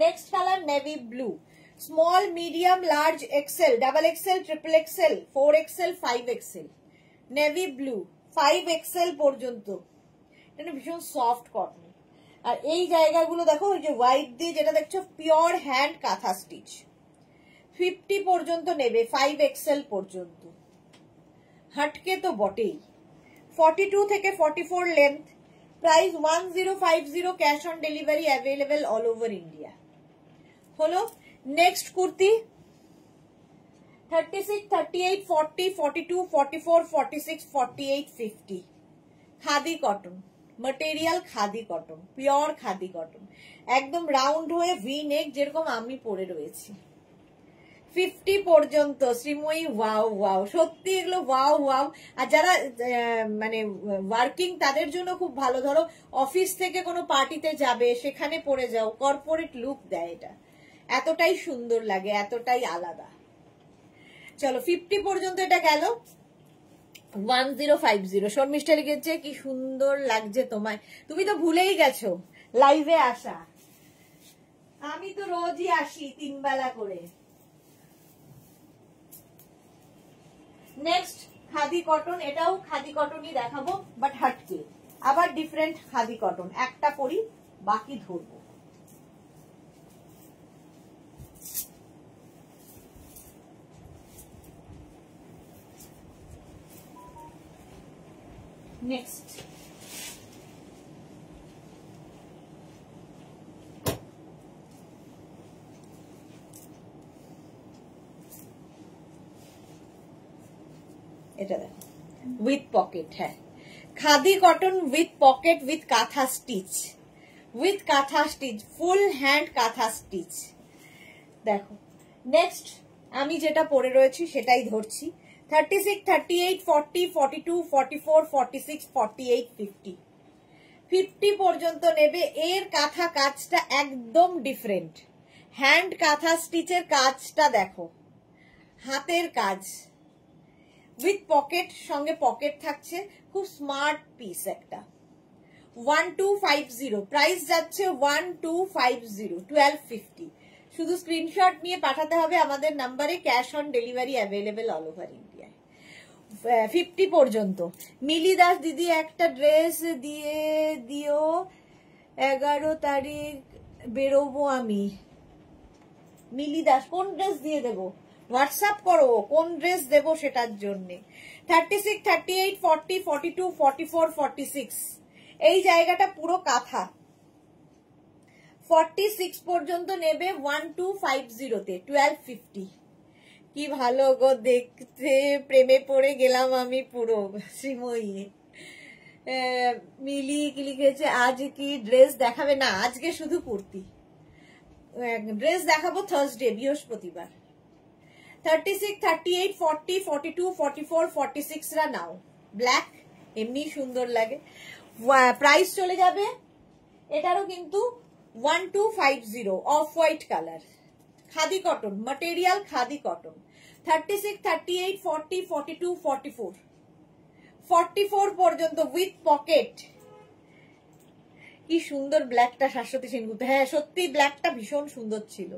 Next colour navy blue, small, medium, large, XL, double XL, triple XL, 4 XL, 5 XL, navy blue 5 XL পর্যন্ত। এটা ভীষণ সফট কটন। আর এই জায়গাগুলো দেখো, ওই যে হোয়াইট দিয়ে যেটা দেখছো, পিওর হ্যান্ড কাঁথা স্টিচ। 50 পর্যন্ত নেবে, 5 এক্সেল পর্যন্ত, হাটকে তো বটেই। 42 থেকে 44 length, price 1050, cash on delivery available all over India. হলো next kurti 36, 38, 40, 42, 44, 46, 48, 50, khadi cotton material, khadi cotton, pure khadi cotton, একদম রাউন্ড হয়ে ভি নেক, যেরকম আমি পরে রয়েছি। 50 পর্যন্ত শ্রীময়ী, ওয়াও ওয়াও, সত্যি এগুলো ওয়াও ওয়াও। আর যারা মানে ওয়ার্কিং, তাদের জন্য খুব ভালো। ধরো অফিস থেকে কোনো পার্টিতে যাবে, সেখানে পরে যাও, কর্পোরেট লুক দেয় এটা, এতটাই সুন্দর লাগে, এতটাই আলাদা। চলো 50 পর্যন্ত এটা গেল। 1050 শর্মিষ্ঠা লিখেছে, কি সুন্দর লাগছে তোমায়, তুমি তো ভুলেই গেছো লাইভে আসা। আমি তো রোজই আসি 3 বেলা করে। নেক্সট খাদি কটন, এটাও খাদি কটনই দেখাবো, বাট হাটকে, আবার ডিফারেন্ট খাদি কটন। একটা পরি, বাকি ধরবো। নেক্সট এটা দেখো, উইথ পকেট, হ্যাঁ khadi cotton with pocket, with কাঁথা স্টিচ, উইথ কাঁথা stitch, full hand kantha stitch. দেখো নেক্সট আমি যেটা পরে রয়েছি সেটাই ধরছি। 36, 38, 40, 42, 44, 46, 48, 50, 50 পর্যন্ত নেবে। এর কাঁথা কাজটা একদম ডিফারেন্ট, হ্যান্ড কাঁথা স্টিচের কাজটা দেখো, হাতের কাজ, উইথ পকেট, সঙ্গে পকেট থাকছে, খুব স্মার্ট পিস একটা। 1250 প্রাইস যাচ্ছে, 1250, 1250। শুধু স্ক্রিনশট নিয়ে পাঠাতে হবে আমাদের নাম্বারে, cash on delivery available all over ইন্ডিয়ায়। 50 পর্যন্ত। মিলি দাস দিদি, একটা ড্রেস দিয়ে দিও, 11 তারিখ বেরোবো আমি। মিলি দাস, কোন ড্রেস দিয়ে দেবো? হোয়াটসঅ্যাপ করো কোন ড্রেস দেবো সেটার জন্য। 36, 38, 40, 42, 44, 46 এই জায়গাটা পুরো কাঁথা। 46 পর্যন্ত নেবে 1250 তে, 1250। কি ভালো গো দেখতে, প্রেমে পড়ে গেলাম আমি পুরো। শ্রীময়ী, মিলি কি লিখেছে, আজ কি ড্রেস দেখাবে? না, আজকে শুধু কুর্তি, ড্রেস দেখাবো থার্সডে, বৃহস্পতিবার। 36, 38, 40, 42, 44, 46 রা নাও, ব্ল্যাক এমনি সুন্দর লাগে। প্রাইস চলে যাবে এটারও কিন্তু 1250, off white colour, khadi cotton material, khadi cotton. 36, 38, 40, 42, 44, 44 পর্যন্ত উইথ পকেট। কি সুন্দর ব্ল্যাকটা, শাশ্বতী সেনগুপ্ত, হ্যাঁ সত্যি ব্ল্যাকটা ভীষণ সুন্দর ছিল।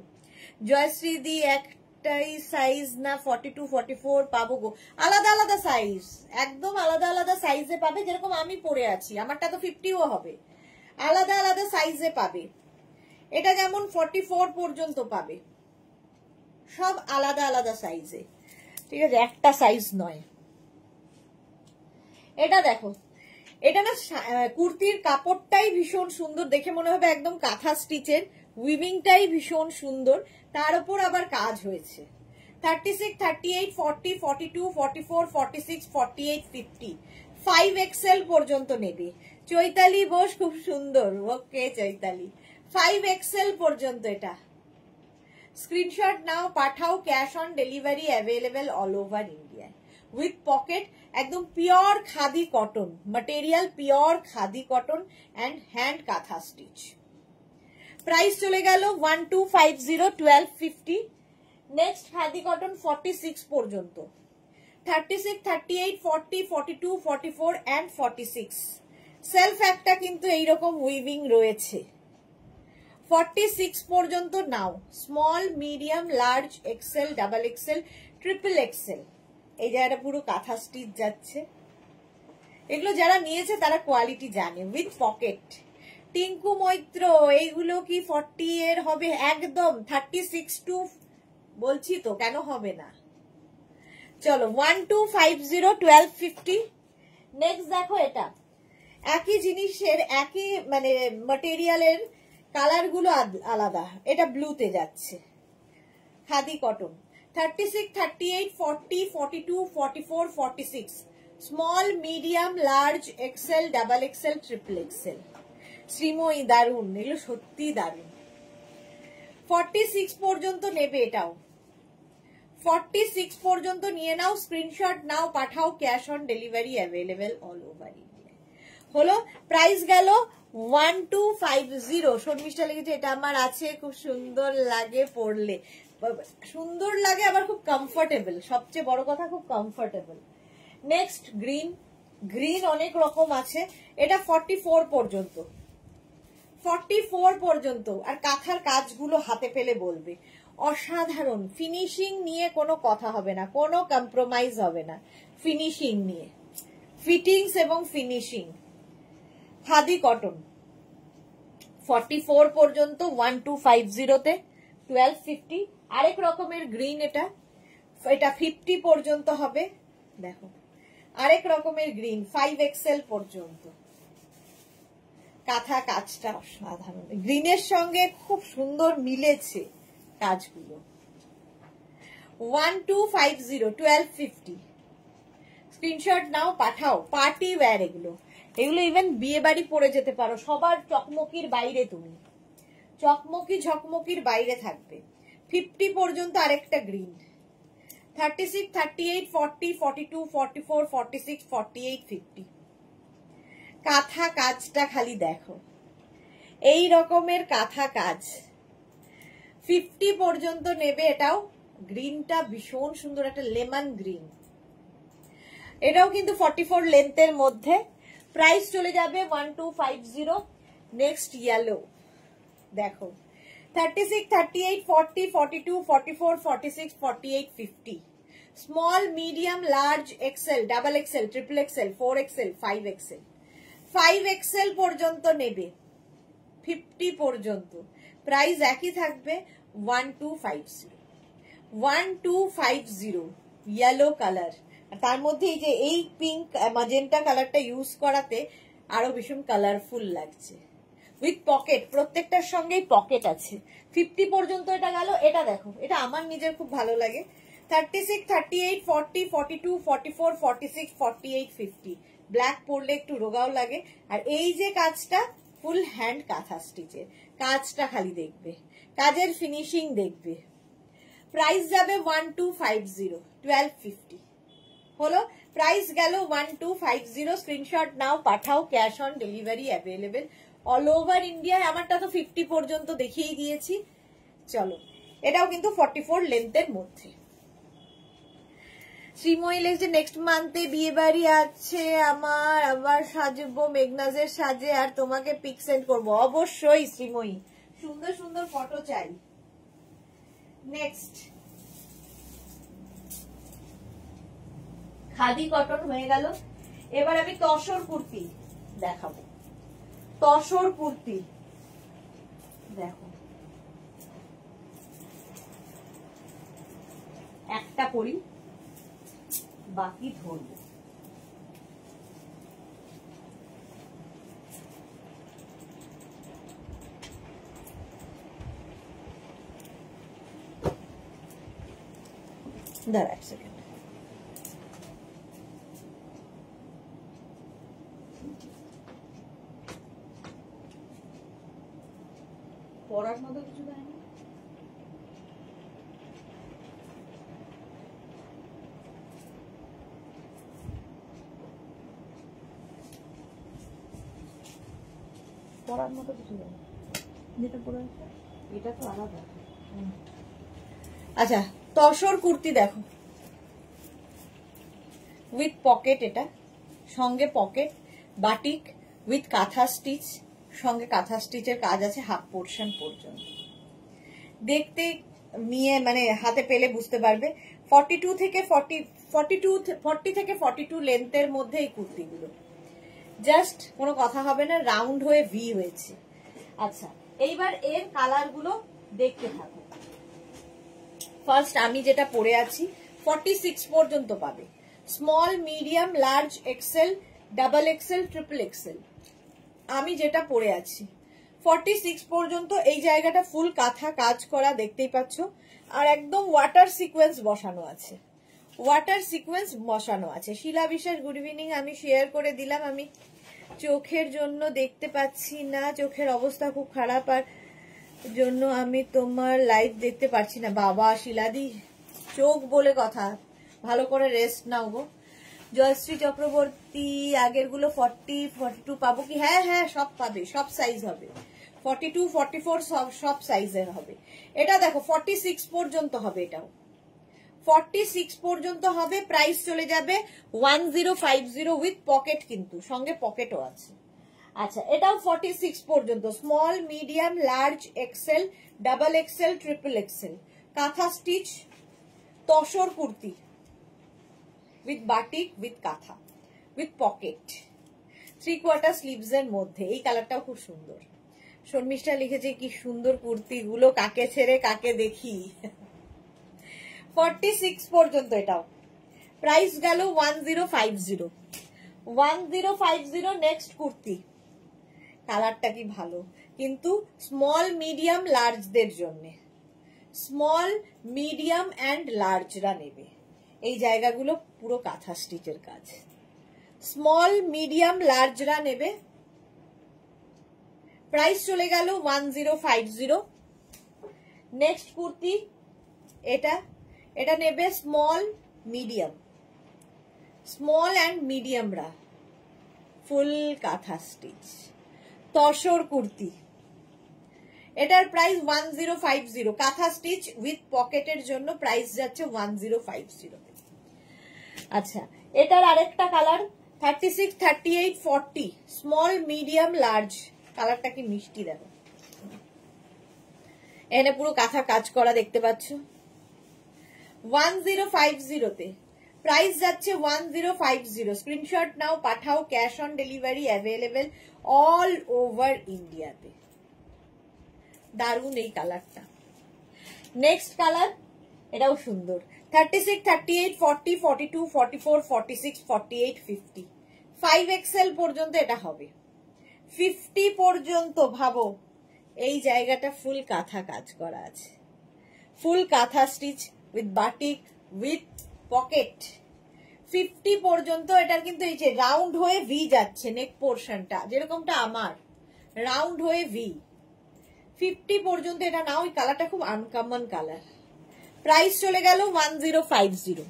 জয়শ্রী দি, একটাই সাইজ না 42, 44 পাবো গো? আলাদা আলাদা সাইজ, একদম আলাদা আলাদা সাইজে পাবে, যেরকম আমি পরে আছি, আমারটা তো 50ও হবে, আলাদা আলাদা সাইজে পাবে। এটা যেমন 44 পর্যন্ত পাবে, সব আলাদা আলাদা সাইজে, ঠিক আছে, একটা সাইজ নয়। এটা দেখো, এটা না কুর্তির কাপড়টাই ভীষণ সুন্দর, দেখে মনে হবে একদম কাঁথা স্টিচের, উইভিংটাই ভীষণ সুন্দর, তার উপর আবার কাজ হয়েছে। 36, 38, 40, 42, 44, 46, 48, 50, 5XL পর্যন্ত নেবে। চৈতালি বোস খুব সুন্দর, ওকে চৈতালি। 5XL পর্যন্ত এটা। স্ক্রিনশট নাও, পাঠাও, cash on delivery available all over India. With pocket, একদম pure khadi cotton material, pure khadi cotton and hand kantha stitch. Price চলে গেল 1250, 1250। নেক্সট খাদি কটন 46 পর্যন্ত, 36, 38, 40, 42, 44 অ্যান্ড 46। সেলফ একটা কিন্তু এইরকম উইভিং রয়েছে। 46 পর্যন্ত নাও। Small, medium, large, XL, double XL, triple XL. এই জায়গাটা পুরো কাঁথা স্টিচ যাচ্ছে। এগুলো যারা নিয়েছে তারা কোয়ালিটি জানে। With pocket. টিঙ্কু মৈত্র, এইগুলো কি 40 এর হবে? একদম 36 টু, বলছি তো কেন হবে না। চলো 1250, 1250। নেক্সট দেখো, এটা একই জিনিসের, একই মানে ম্যাটেরিয়ালের, কালার গুলো আলাদা। এটা ব্লুতে যাচ্ছে, khadi cotton. 36, 38, 40, 42, 44, 46। Small, medium, large, XL, double XL, triple XL. Shreemoyee, দারুন, এগুলো সত্যি দারুন। 46 পর্যন্ত নেবে এটাও। 46 পর্যন্ত নিয়ে নাও, স্ক্রিনশট নাও, পাঠাও, cash on delivery available all over India. হলো, প্রাইস গেল 1250। শর্মিষ্ঠা লেগেছে, এটা আমার আছে, খুব সুন্দর লাগে পরলে, সুন্দর লাগে আবার খুব কমফোর্টেবল, সবচেয়ে বড় কথা খুব কমফোর্টেবল। নেক্সট গ্রিন, গ্রিন অনেক রকম আছে। এটা 44 পর্যন্ত, 44 পর্যন্ত। আর কাঁথার কাজগুলো হাতে পেলে বলবে অসাধারণ। ফিনিশিং নিয়ে কোনো কথা হবে না, কোনো কম্প্রোমাইজ হবে না ফিনিশিং নিয়ে। ফিটিংস এবং ফিনিশিং। খাদি কটন 44 পর্যন্ত 1250-তে 1250। আরেক রকমের গ্রিন, এটা 50 পর্যন্ত হবে। দেখো আরেক রকমের গ্রিন 5XL পর্যন্ত। কাঁথা কাজটা অসাধারণ, গ্রিনের সঙ্গে খুব সুন্দর মিলেছে কাজগুলো। 1250, 1250। স্ক্রিনশট নাও, পাঠাও। পার্টি ওয়্যার এগুলো, এগুলো ইভেন বিয়ে বাড়ি পরে যেতে পারো, সবার চকমকির বাইরে, তুমি চকমকি ঝকমকির বাইরে থাকবে। 50 পর্যন্ত আরেকটা গ্রিন। 36, 38, 40, 42, 44, 46, 48, 50। কাঁথা কাজটা খালি দেখো, এই রকমের কাঁথা কাজ। 50 পর্যন্ত নেবে এটাও। গ্রিনটা ভীষণ সুন্দর, একটা লেমন গ্রিন। এটাও কিন্তু 44 লেন্থের মধ্যে। প্রাইস চলে যাবে 1250। নেক্সট ইয়েলো দেখো, 36, 38, 40, 42, 44, 46, 48, 50। Small, medium, large, XL, double XL, triple XL, 4XL, 5XL। 5XL পর্যন্ত নেবে, 50 পর্যন্ত। প্রাইস একই থাকবে 1250। 1250 ইয়েলো কালার। তার মধ্যে এই যে এই পিঙ্ক ম্যাজেন্টা কালারটা ইউজ করাতে আরো ভীষণ কালারফুল লাগছে। উইথ পকেট, প্রত্যেকটার সঙ্গেই পকেট আছে। 50 পর্যন্ত এটা গেল। এটা দেখো, এটা আমার নিজের খুব ভালো লাগে। 36, 38, 40, 42, 44, 46, 48, 50। ব্ল্যাক পরলে একটু রোগাও লাগে। আর এই যে কাজটা ফুল হ্যান্ড কাঁথা স্টিচের, কাজটা খালি দেখবে, কাজের ফিনিশিং দেখবে। প্রাইস যাবে 1250, 1250। হলো, প্রাইস গেল 1250। স্ক্রিনশট নাও, পাঠাও, cash on delivery available all over ইন্ডিয়ায়। আমারটা তো 50 পর্যন্ত দেখিয়ে দিয়েছি। চলো, এটাও কিন্তু 44 লেন্থের মধ্যে। শ্রীময়ী লেগেছে, নেক্সট মান্থে বিয়ে বাড়ি আছে আমার, আবার সাজবো মেঘনাজের সাজে, আর তোমাকে পিক সেন্ড করবো। অবশ্যই শ্রীময়ী, সুন্দর সুন্দর ফটো চাই। নেক্সট খাদি কটন হয়ে গেল। এবার আমি তসর কুর্তি দেখাবো। তসর কুর্তি দেখো, একটা পরি, বাকি ধরবো। দাঁড়া এক সেকেন্ড, পরার মতো কিছু দেয় না। পরার মতো কিছু দেয় না, যেটা পরে আছে এটা তো আলাদা। আচ্ছা, তসর কুর্তি দেখো, উইথ পকেট, এটা সঙ্গে পকেট, বাটিক উইথ কাঁথা স্টিচ, সঙ্গে কাঁথা স্টিচের কাজ আছে হাফ পোর্শন পর্যন্ত। দেখতে নিয়ে মানে হাতে পেলে বুঝতে পারবে। 42 থেকে 40 থেকে 42 লেন্থের মধ্যে এই কুর্তিগুলো, জাস্ট কোনো কথা হবে না, রাউন্ড হয়ে ভি হয়েছে। আচ্ছা, এইবার এর কালার গুলো দেখতে থাকো। ফার্স্ট আমি যেটা পরে আছি 46 পর্যন্ত পাবে, small, medium, large, XL, double XL, triple XL. আমি যেটা পরে আছি 46 পর্যন্ত। এই জায়গাটা ফুল কাঁথা কাজ করা দেখতেই পাচ্ছ, আর একদম ওয়াটার সিকোয়েন্স বসানো আছে, ওয়াটার সিকোয়েন্স বসানো আছে। শিলা বিশ্বাস, গুড ইভিনিং। আমি শেয়ার করে দিলাম, আমি চোখের জন্য দেখতে পাচ্ছি না, চোখের অবস্থা খুব খারাপ, আর জন্য আমি তোমার লাইভ দেখতে পারছি না। বাবা শিলাদি, চোখ বলে কথা, ভালো করে রেস্ট নাও গো। জয়শ্রী চক্রবর্তী, আগের গুলো 40, 42 পাবো কি? হ্যাঁ হ্যাঁ, সব পাবে, সব সাইজ হবে, 42, 44 সব সাইজের হবে। এটা দেখো 46 পর্যন্ত হবে, এটাও 46 পর্যন্ত হবে। প্রাইস চলে যাবে 1050 উইথ পকেট, কিন্তু সঙ্গে পকেটও আছে। আচ্ছা, এটাও 46 পর্যন্ত, small, medium, large, XL, double XL, triple XL, kantha stitch tussar kurti with batik with kantha with pocket, 3/4 sleeves এর মধ্যে। এই কালারটাও খুব সুন্দর। শর্মিষ্ঠা লিখেছে কি সুন্দর কুর্তি গুলো, কাকে ছেড়ে কাকে দেখি। 46 পর্যন্ত এটাও। প্রাইস গেল 1050। 1050 নেক্সট কুর্তি। কালারটা কি ভালো, কিন্তু স্মল, মিডিয়াম, লার্জদের জন্য। স্মল, মিডিয়াম অ্যান্ড লার্জরা নেবে। এই জায়গাগুলো পুরো কাঁথা স্টিচের কাজ। স্মল, মিডিয়াম, লার্জরা নেবে। প্রাইস চলে গেল 1050। নেক্সট কুর্তি এটা, এটা নেবে স্মল, মিডিয়াম, স্মল অ্যান্ড মিডিয়ামরা, ফুল কাঁথা স্টিচ তসর কুর্তি। এটার প্রাইস 1050, কাঁথা স্টিচ উইথ পকেটের জন্য প্রাইস যাচ্ছে 1050। আচ্ছা, এটার আরেকটা কালার 36, 38, 40, স্মল, মিডিয়াম, লার্জ। কালারটা কি মিষ্টি দেখো, এখানে পুরো কাঁথা কাজ করা দেখতে পাচ্ছ। 1050 প্রাইস যাচ্ছে 1050। স্ক্রিনশট নাও, পাঠাও, cash on delivery available all over ইন্ডিয়াতে। দারুন এই কালারটা। নেক্সট কালার, এটাও সুন্দর। 36, 38, 40, 42, 44, 46, 48, 50, 5XL পর্যন্ত এটা হবে। 50 পর্যন্ত ভাবো, এই জায়গাটা ফুল কাঁথা কাজ করা আছে, ফুল কাঁথা stitch with batik with pocket. 50 পর্যন্ত এটার কিন্তু এই যে রাউন্ড হয়ে ভি যাচ্ছে, নেক পোর্শনটা যেরকমটা আমার রাউন্ড হয়ে ভি। 50 পর্যন্ত এটা নাও। ওই কালারটা খুব আনকমন কালার। প্রাইস চলে গেল 1050।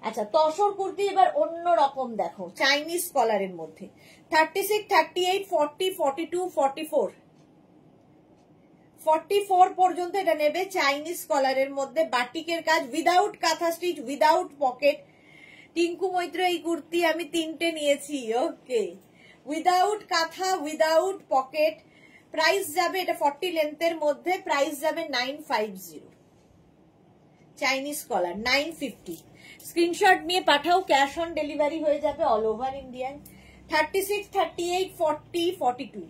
আচ্ছা, তসর কুর্তি এবার অন্য রকম দেখো, চাইনিজ কলারের মধ্যে। 36, 38, 40, 42, 44, 44 পর্যন্ত এটা নেবে, চাইনিজ কলারের মধ্যে, বাটিকের কাজ, without kantha stitch, without pocket. Tinku Maitra, এই কুর্তি আমি 3টে নিয়েছি। Okay, without kantha, without pocket. Price যাবে, এটা 40 লেন্থের মধ্যে, প্রাইস যাবে 950। চাইনিজ কলার 950। স্ক্রিনশট নিয়ে পাঠাও, ক্যাশ অন ডেলিভারি হয়ে যাবে অল ওভার ইন্ডিয়ায়। 36, 38, 40, 42,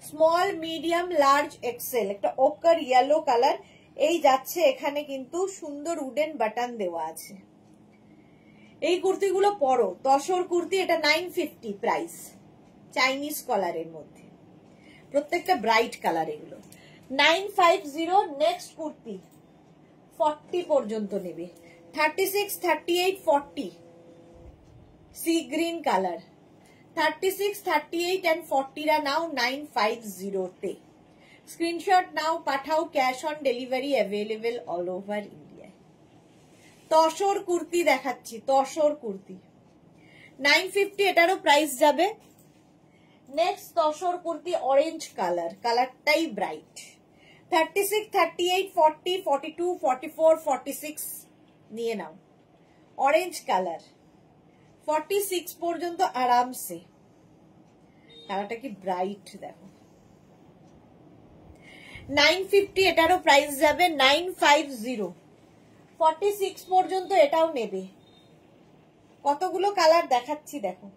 স্মল, মিডিয়াম, লার্জ, এক্সেল, একটা ওকার ইয়েলো কালার। এই যাচ্ছে, এখানে কিন্তু সুন্দর উডেন বাটন দেওয়া আছে। এই কুর্তিগুলো পরো, তসর কুর্তি, এটা 950 প্রাইস, চাইনিজ কলারের মধ্যে, প্রত্যেকটা ব্রাইট কালার। এগুলো 950। নেক্সট কুর্তি 40 পর্যন্ত নেবে, 36, 38, 40 sea green color 36, 38 and 40 রা নাও 950 তে স্ক্রিনশট নাও পাঠাও cash on delivery available all over India tussar kurti দেখাচ্ছি তসর কুর্তি 950 এটারও প্রাইস যাবে নেক্সট তসর কুর্তি অরেঞ্জ কালারটাই ব্রাইট 36, 38, 40, 42, 44, 46 নিয়ে নাও অরেঞ্জ কালার 46 পর্যন্ত আরামসে কালারটা কি ব্রাইট দেখো 950 এটারও প্রাইস যাবে 950 46 পর্যন্ত এটাও নেবে কতগুলো কালার দেখাচ্ছি দেখো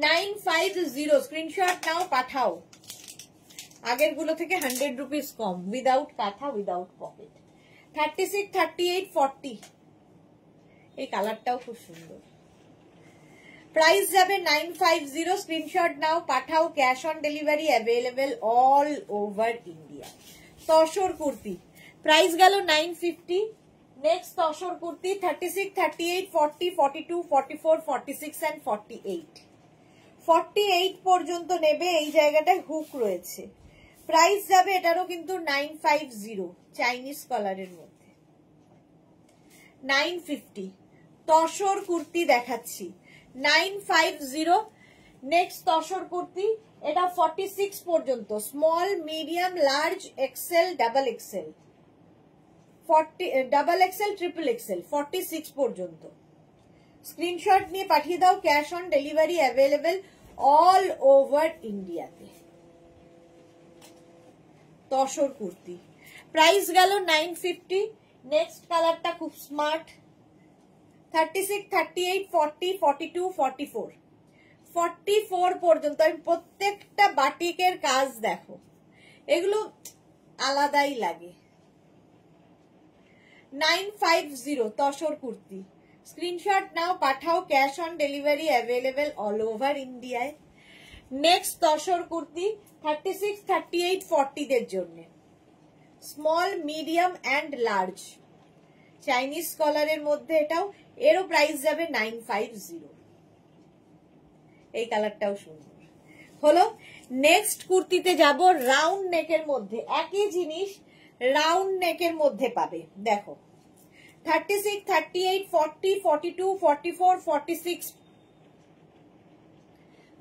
950 স্ক্রিনশট নাও পাঠাও আগের গুলো থেকে 100 রুপিস কম উইদাউট কাঁথা উইদাউট পকেট 36, 38, 40 এই কালারটাও খুব সুন্দর প্রাইস যাবে 950 স্ক্রিনশট নাও পাঠাও cash on delivery available all over India tussar kurti price গেল 950 নেক্সট তসর কুর্তি 36, 38, 40, 42, 44, 46 and 48 48 পর্যন্ত নেবে এই জায়গাটায় হুক রয়েছে প্রাইস যাবে এটারও কিন্তু 950 চাইনিজ কলারের মধ্যে 950 তসর কুর্তি দেখাচ্ছি 950 নেক্সট তসর কুর্তি এটা 46 পর্যন্ত small medium large XL double Excel 40 double XL triple XL 46 পর্যন্ত স্ক্রিনশট নিয়ে পাঠিয়ে দাও cash on delivery available all over ইন্ডিয়াতে তসর কুর্তি প্রাইস গেল 950 নেক্সট কালারটা খুব স্মার্ট 36, 38, 40, 42, 44 44 পর্যন্ত আমি প্রত্যেকটা বাটিকের কাজ দেখো এগুলো আলাদাই লাগে 950 তসর কুর্তি স্ক্রিনশট নাও পাঠাও cash on delivery available all over ইন্ডিয়ায় নেক্সট তসর কুর্তি 36, 38, 40 দের জন্য small medium and large Chinese কলারের মধ্যে এটাও এরও প্রাইস যাবে 950 এই কালারটাও সুন্দর হলো নেক্সট কুর্তিতে যাব রাউন্ড নেকের মধ্যে একই জিনিস রাউন্ড নেকের মধ্যে পাবে দেখো 36, 38, 40, 42, 44, 46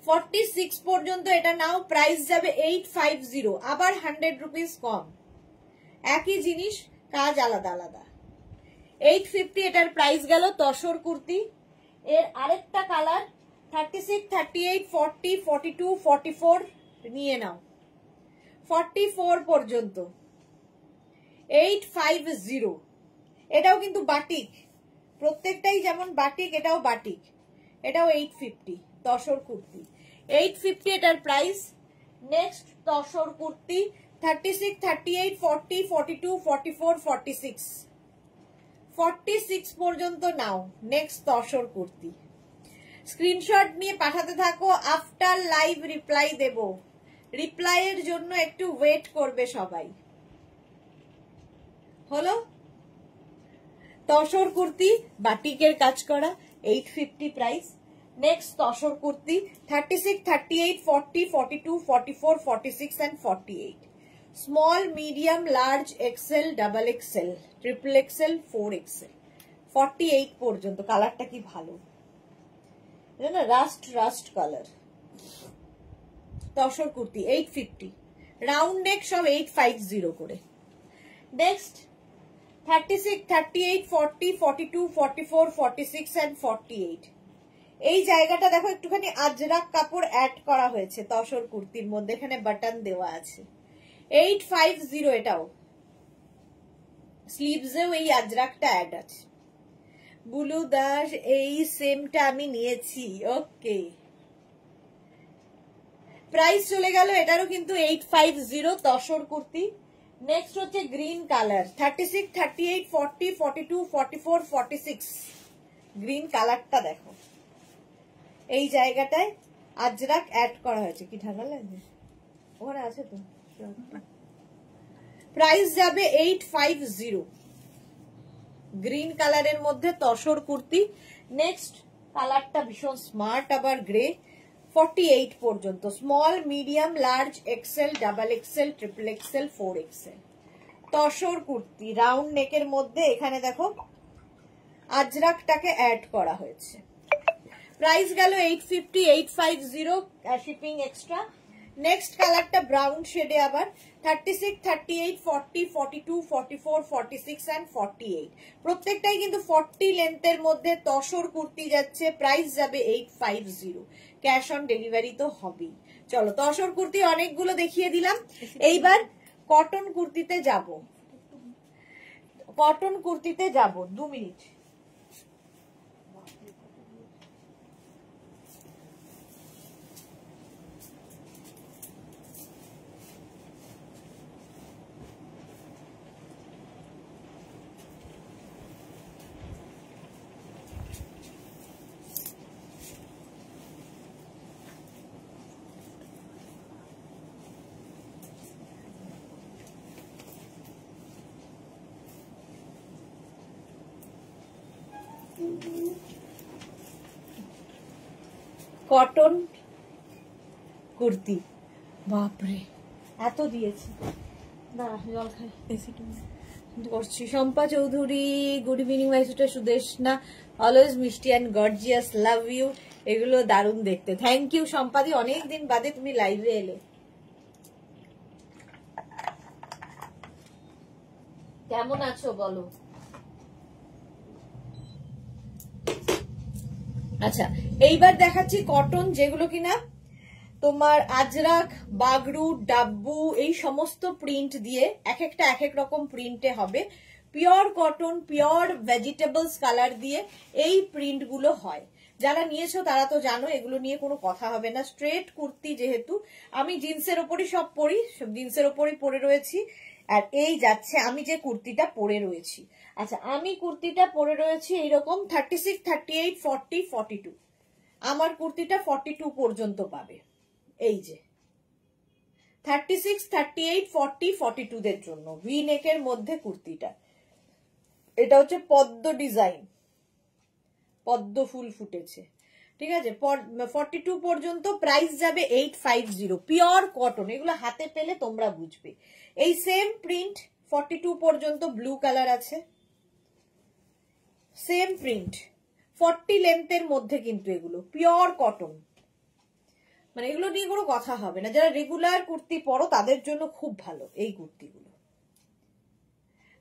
46 পর্যন্ত এটা নাও প্রাইস যাবে 850 আবার 100 রুপিস কম একই জিনিস কাজ আলাদা আলাদা 850 এটার প্রাইস গেল তসর কুর্তি এর আরেকটা কালার 36, 38, 40, 42, 44 নিয়ে নাও 44 পর্যন্ত 850 এটাও কিন্তু বাটিক প্রত্যেকটাই যেমন বাটিক এটাও বাটিক এটাও 850 তসর কুর্তি 850 এটার প্রাইস নেক্সট তসর কুর্তি 36, 38, 40, 42, 44, 46 46 পর্যন্ত নাও নেক্সট তসর কুর্তি স্ক্রিনশট নিয়ে পাঠাতে থাকো আফটার লাইভ রিপ্লাই দেব রিপ্লাইয়ের জন্য একটু ওয়েট করবে সবাই হলো তসর কুর্তি বাটিকের কাজ করা 850 price next tussar kurti 36, 38, 40, 42, 44, 46 and 48 small medium large XL double XL triple XL 4XL 48 পর্যন্ত কালারটা কি ভালো না rushed colour tussar kurti 850 round neck সব 850 করে নেক্সট 36, 38, 40, 42, 44, 46 and 48 এই জায়গাটা দেখো একটুখানি আজরাক কাপড় অ্যাড করা হয়েছে তসর কুর্তির মধ্যে এখানে বাটন দেওয়া আছে 850 এটাও স্লিভসেও এই আজরাকটা অ্যাড আছে বুলু দাস এই সেমটা আমি নিয়েছি ওকে প্রাইস চলে গেল এটারও কিন্তু 850 তসর কুর্তি নেক্সট হচ্ছে গ্রিন কালার 36, 38, 40, 42, 44, 46 গ্রিন কালারটা দেখো এই জায়গাটায় আজরাক অ্যাড করা হয়েছে কি ঠান্ডা লাগছে ওখানে আছে তো প্রাইস যাবে 850 গ্রিন কালারের মধ্যে তসর কুর্তি। নেক্সট কালারটা ভীষণ স্মার্ট, আবার গ্রে। 48 পর্যন্ত, small, medium, large, XL, double XL, triple XL, 4 XL tussar kurti. Round নেকের মধ্যে এখানে দেখো আজরাকটাকে অ্যাড করা হয়েছে। প্রাইস গেল 850, 850, শিপিং এক্সট্রা। নেক্সট কালারটা ব্রাউন শেডে, আবার 36, 38, 40, 42, 44, 46 অ্যান্ড 48। প্রত্যেকটাই কিন্তু 40 লেন্থের মধ্যে তসর কুর্তি যাচ্ছে। প্রাইস যাবে 850, ক্যাশ অন ডেলিভারি তো হবেই। চলো, তসর কুর্তি অনেকগুলো দেখিয়ে দিলাম, এইবার কটন কুর্তিতে যাব। কটন কুর্তিতে যাব, 2 মিনিট। কটন কুর্তি, বাপরে এত দিয়েছি। দাঁড়া, জল খাই, করছি। শম্পা চৌধুরী, গুড ইভিনিং মাইসুটা, সুদেশনা, অলওয়েজ মিষ্টি অ্যান্ড গর্জিয়াস, লাভ ইউ। এগুলো দারুণ দেখতে, থ্যাংক ইউ শম্পাদি, অনেকদিন বাদে তুমি লাইভে এলে। কেমন আছো বলো? আচ্ছা, এইবার দেখাচ্ছি কটন, যেগুলো কিনা তোমার আজরাক, বাগরু, ডাব্বু এই সমস্ত প্রিন্ট দিয়ে এক একটা এক এক রকম প্রিন্টে হবে। Pure cotton, pure vegetables colour দিয়ে এই প্রিন্ট গুলো হয়। যারা নিয়েছো তারা তো জানো, এগুলো নিয়ে কোনো কথা হবে না। স্ট্রেট কুর্তি, যেহেতু আমি জিন্সের ওপরই সব পরি, জিন্সের ওপরই পরে রয়েছি। আর এই যাচ্ছে আমি যে কুর্তিটা পরে রয়েছি। আচ্ছা, আমি কুর্তিটা পরে রয়েছি এইরকম 36, 38, 40, 42। আমার কুর্তিটা 42 পর্যন্ত পাবে। এই যে 36, 38, 40, 42 দের জন্য ভি নেকের মধ্যে কুর্তিটা। এটা হচ্ছে পদ্ম ডিজাইন, পদ্ম ফুল ফুটেছে, ঠিক আছে। 42 পর্যন্ত প্রাইস যাবে 850, পিওর কটন। এগুলো হাতে পেলে তোমরা বুঝবে। এই সেম প্রিন্ট 42 পর্যন্ত ব্লু কালার আছে, সেম প্রিন্ট 40 লেন্থের মধ্যে, কিন্তু এগুলো পিওর কটন, মানে এগুলো নিয়ে কোনো কথা হবে না। যারা রেগুলার কুর্তি পরো তাদের জন্য খুব ভালো এই কুর্তিগুলো।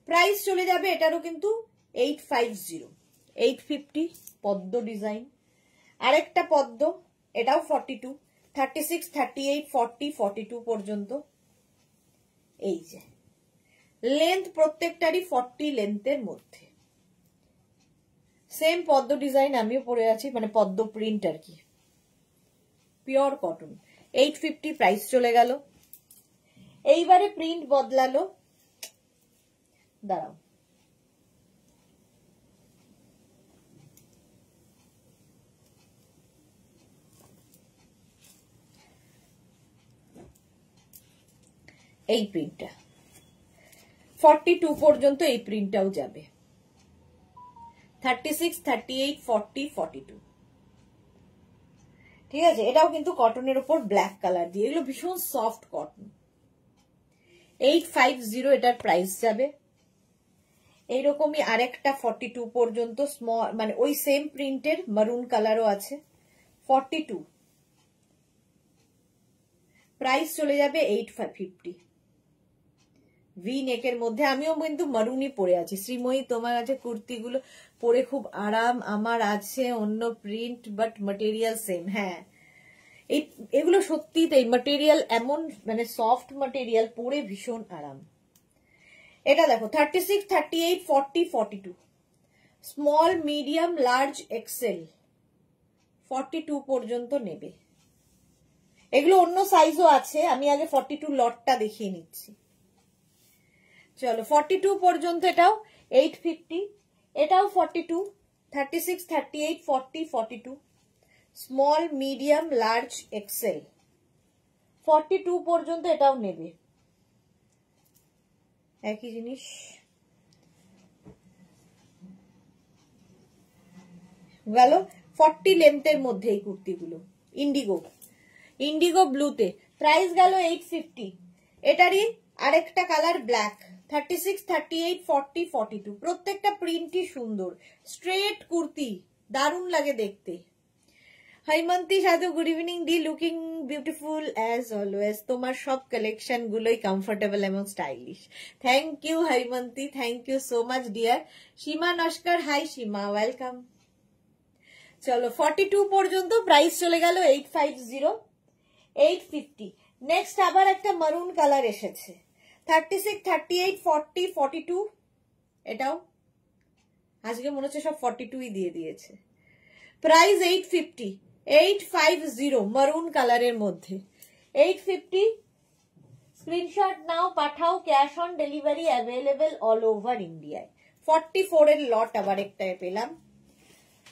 প্রাইস চলে যাবে এটারও কিন্তু 850, 850 পদ্ম ডিজাইন। আরেকটা পদ্ম, এটাও 42, 36, 38, 40, 42 পর্যন্ত। এই যে লেন্থ প্রত্যেকটারই 40 লেন্থের মধ্যে। সেম পদ্ম ডিজাইন আমিও পরে আছি, মানে পদ্ম প্রিন্ট আর কি, পিওর কটন। 850 প্রাইস চলে গেল। এইবারে প্রিন্ট বদলালো, দাঁড়াও, এই প্রিন্টটা 42 পর্যন্ত এই প্রিন্টটাও যাবে। 36, 38, 40, 42, ঠিক আছে। এটাও কিন্তু কটনের উপর ব্ল্যাক কালার দিয়ে, এগুলো ভীষণ সফট কটন। 850 এটার প্রাইস যাবে। এইরকমই আরেকটা 42 পর্যন্ত স্মল, মানে ওই সেম প্রিন্টের মারুন কালারও আছে, 42, প্রাইস চলে যাবে 850। ভি নেকের মধ্যে, আমিও কিন্তু মারুনই পরে আছি। শ্রীময়ী, তোমার কাছে কুর্তিগুলো পরে খুব আরাম, আমার আছে অন্য প্রিন্ট বাট ম্যাটেরিয়াল সেম। হ্যাঁ, এগুলো সত্যি তাই, ম্যাটেরিয়াল এমন, মানে সফট ম্যাটেরিয়াল, পরে ভীষণ আরাম। এটা দেখো 36, 38, 40, 42, স্মল, মিডিয়াম, লার্জ, এক্সেল, 42 পর্যন্ত নেবে। এগুলো অন্য সাইজও আছে, আমি আগে 42 লটটা দেখিয়ে নিচ্ছি। চলো, 42 পর্যন্ত এটাও 850, এটাও 42, 36, 38, 40, 42, স্মল, মিডিয়াম, লার্জ, এক্সেল, 42 পর্যন্ত এটাও নেবে। একই জিনিস। গেল 40 লেন্থের মধ্যে এই কুর্তিগুলো, ইন্ডিগো ব্লুতে, প্রাইস গেল 850। এটারই আরেকটা কালার ব্ল্যাক, 36, 38, 40, 42, প্রত্যেকটা প্রিন্টই সুন্দর, স্ট্রেট কুর্তি, দারুণ লাগে দেখতে। Haimanti Sadhu, good evening di, looking beautiful as always. তোমার সব কালেকশন গুলোই কমফোর্টেবল এবং stylish. Thank you Haimanti, thank you so much dear. Seema Naskar, hi Seema, welcome. চলো 42 পর্যন্ত প্রাইস চলে গেল 850, 850। নেক্সট আবার একটা মারুন কালার এসেছে, 36, 38, 40, 42, এটাও আজকে মনে হচ্ছে সব 42ই দিয়ে দিয়েছে। প্রাইস 850, 850 মারুন কালারের মধ্যে, 850। স্ক্রিনশট নাও, পাঠাও, cash on delivery available all over ইন্ডিয়ায়। 44 এর লট আবার একটাই পেলাম,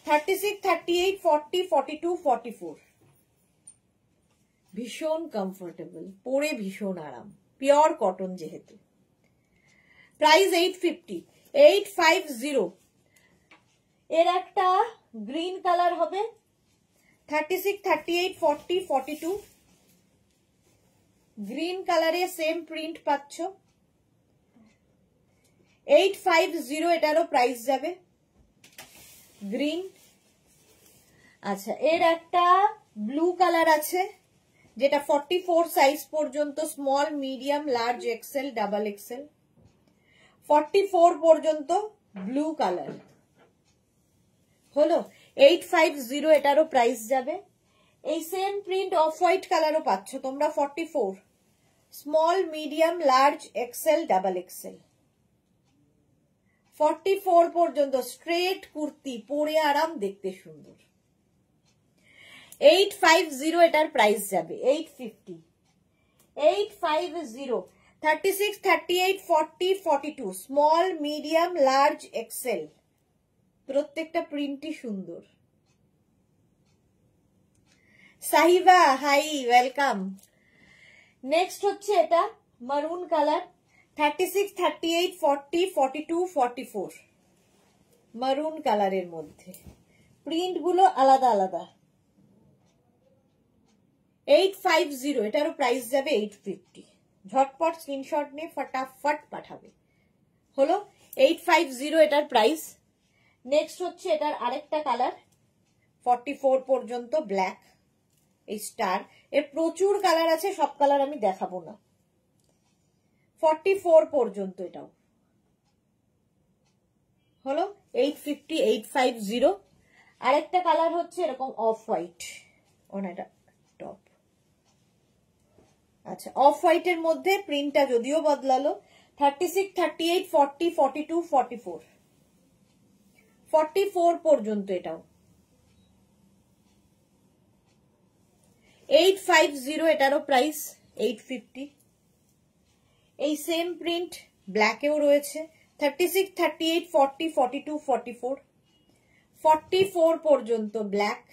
36, 38, 40, 42, 44। ভীষণ কমফোর্টেবল, পরে ভীষণ আরাম, পিওর কটন যেহেতু। প্রাইস 850, 850। এর একটা গ্রিন কালার হবে, 36, 38, 40, 42। গ্রিন কালারে সেম প্রিন্ট পাচ্ছ, 850 এটারও প্রাইস যাবে, গ্রিন। আচ্ছা, এর একটা ব্লু কালার আছে যেটা 44 সাইজ পর্যন্ত, small, medium, large, XL, double XL, 44 পর্যন্ত ব্লু কালার হলো, 850 এটারও প্রাইস যাবে। এই সেম প্রিন্ট অফ হোয়াইট কালারও পাচ্ছ তোমরা, 44, small, medium, large, XL, double XL, 44 পর্যন্ত স্ট্রেট কুর্তি, পরে আরাম, দেখতে সুন্দর। 850 এটার প্রাইস যাবে, 850, 850। 36, 38, 40, 42, স্মল, মিডিয়াম, লার্জ, এক্সেল, প্রত্যেকটা প্রিন্টই সুন্দর। Sahiba, high, welcome. নেক্সট হচ্ছে এটা মারুন কালার, 36, 38, 40, 42, 44, মারুন কালারের মধ্যে, প্রিন্ট গুলো আলাদা আলাদা। 850 এটারও প্রাইস যাবে 850। ঝটপট স্ক্রিনশট নিয়ে ফটাফট পাঠাবে, হলো 850 এটার প্রাইস। নেক্সট হচ্ছে এটার আরেকটা কালার, 44 পর্যন্ত ব্ল্যাক, এই স্টার, এর প্রচুর কালার আছে, সব কালার আমি দেখাবো না। 44 পর্যন্ত এটাও হলো 850, 850। আরেকটা কালার হচ্ছে এরকম অফ হোয়াইট, ওনাটা টপ। আচ্ছা, অফ হোয়াইটের মধ্যে প্রিন্টটা যদিও বদলালো, 36, 38, 40, 42, 44, 44 পর্যন্ত এটাও, 850 এটারও প্রাইস 850। এই সেম প্রিন্ট ব্ল্যাকেও রয়েছে, 36, 38, 40, 42, 44, 44 পর্যন্ত ব্ল্যাক,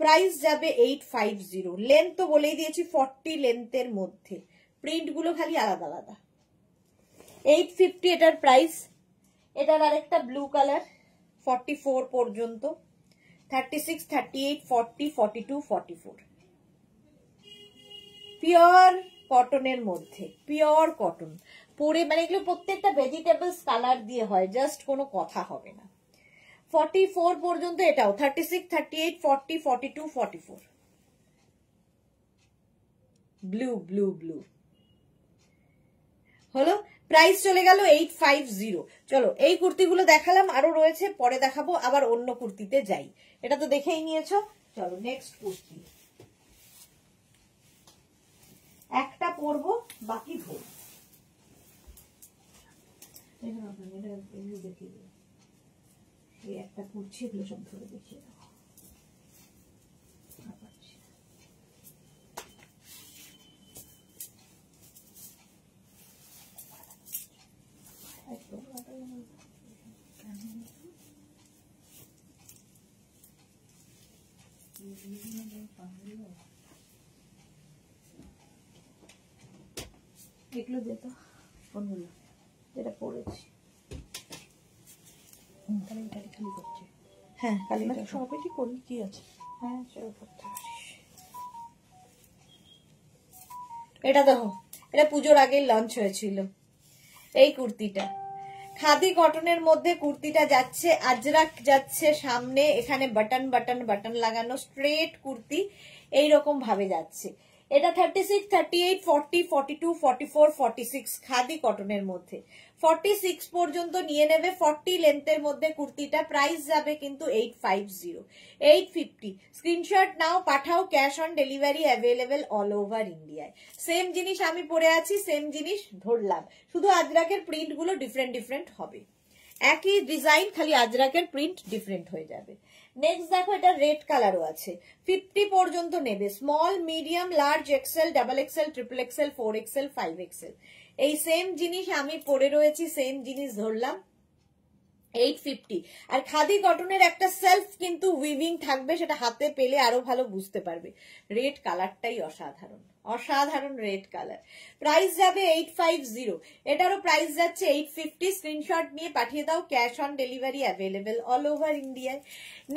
প্রাইস যাবে 850। লেন্থ তো বলেই দিয়েছি 40 লেন্থের মধ্যে, প্রিন্ট গুলো খালি আলাদা আলাদা। 850 এটার প্রাইস। এটার আরেকটা ব্লু কালার, 44 পর্যন্ত, 36, 38, 40, 42, 44, পিওর কটনের মধ্যে, পিওর কটন, পরে মানে এগুলো প্রত্যেকটা ভেজিটেবলস কালার দিয়ে হয়, জাস্ট কোনো কথা হবে না। 44 পর্যন্ত এটাও, 36, 38, 40, 42, 44, ব্লু ব্লু ব্লু হলো। প্রাইস চলে গেল 850। চলো, এই কুর্তিগুলো দেখালাম, আরো রয়েছে, পরে দেখাবো। আবার অন্য কুর্তিতে যাই, এটা তো দেখেই নিয়েছো। চলো নেক্সট কুর্তি, একটা পরবো, বাকি ধরবো। এই একটা কুর্তি, এগুলো সব ধরে দেখিয়ে দাও। এগুলো দে তো, কোনগুলো যেটা পড়েছি, খালি করছে। হ্যাঁ খালি সবেরই করি, কি আছে। হ্যাঁ সেটা করতে পারিস। এটা দেখো, এটা পুজোর আগে লঞ্চ হয়েছিল এই কুর্তিটা। খাদি কটনের মধ্যে কুর্তিটা যাচ্ছে, আজরাক যাচ্ছে সামনে, এখানে বাটন বাটন বাটন লাগানো স্ট্রেট কুর্তি এইরকম ভাবে যাচ্ছে। এটা 36, 38, 40, 42, 44, 46 খাদি কটনের মধ্যে। 46 পর্যন্ত নিয়ে নেবে, 40 লেন্থের মধ্যে কুর্তিটা। প্রাইস যাবে কিন্তু 850, 850। স্ক্রিনশট নাও, পাঠাও, cash on delivery available all over ইন্ডিয়ায়। সেম জিনিস আমি পরে আছি, সেম জিনিস ধরলাম, শুধু আজরাকের প্রিন্ট গুলো ডিফারেন্ট ডিফারেন্ট হবে। একই ডিজাইন, খালি আজরাকের প্রিন্ট ডিফারেন্ট হয়ে যাবে। নেক্সট দেখো, এটা রেড কালারও আছে। 50 পর্যন্ত নেবে, small, medium, large, XL, double XL, triple XL, 4 XL, 5 XL. এই সেম জিনিস আমি পরে রয়েছি, সেম জিনিস ধরলাম 850। আর খাদি কটনের একটা সেলফ কিন্তু উইভিং থাকবে, সেটা হাতে পেলে আরো ভালো বুঝতে পারবে। রেড কালারটাই অসাধারণ, অসাধারণ রেড কালার। প্রাইস যাবে 850, এটারও প্রাইস যাচ্ছে 850। স্ক্রিনশট নিয়ে পাঠিয়ে দাও, cash on delivery available all over ইন্ডিয়ায়।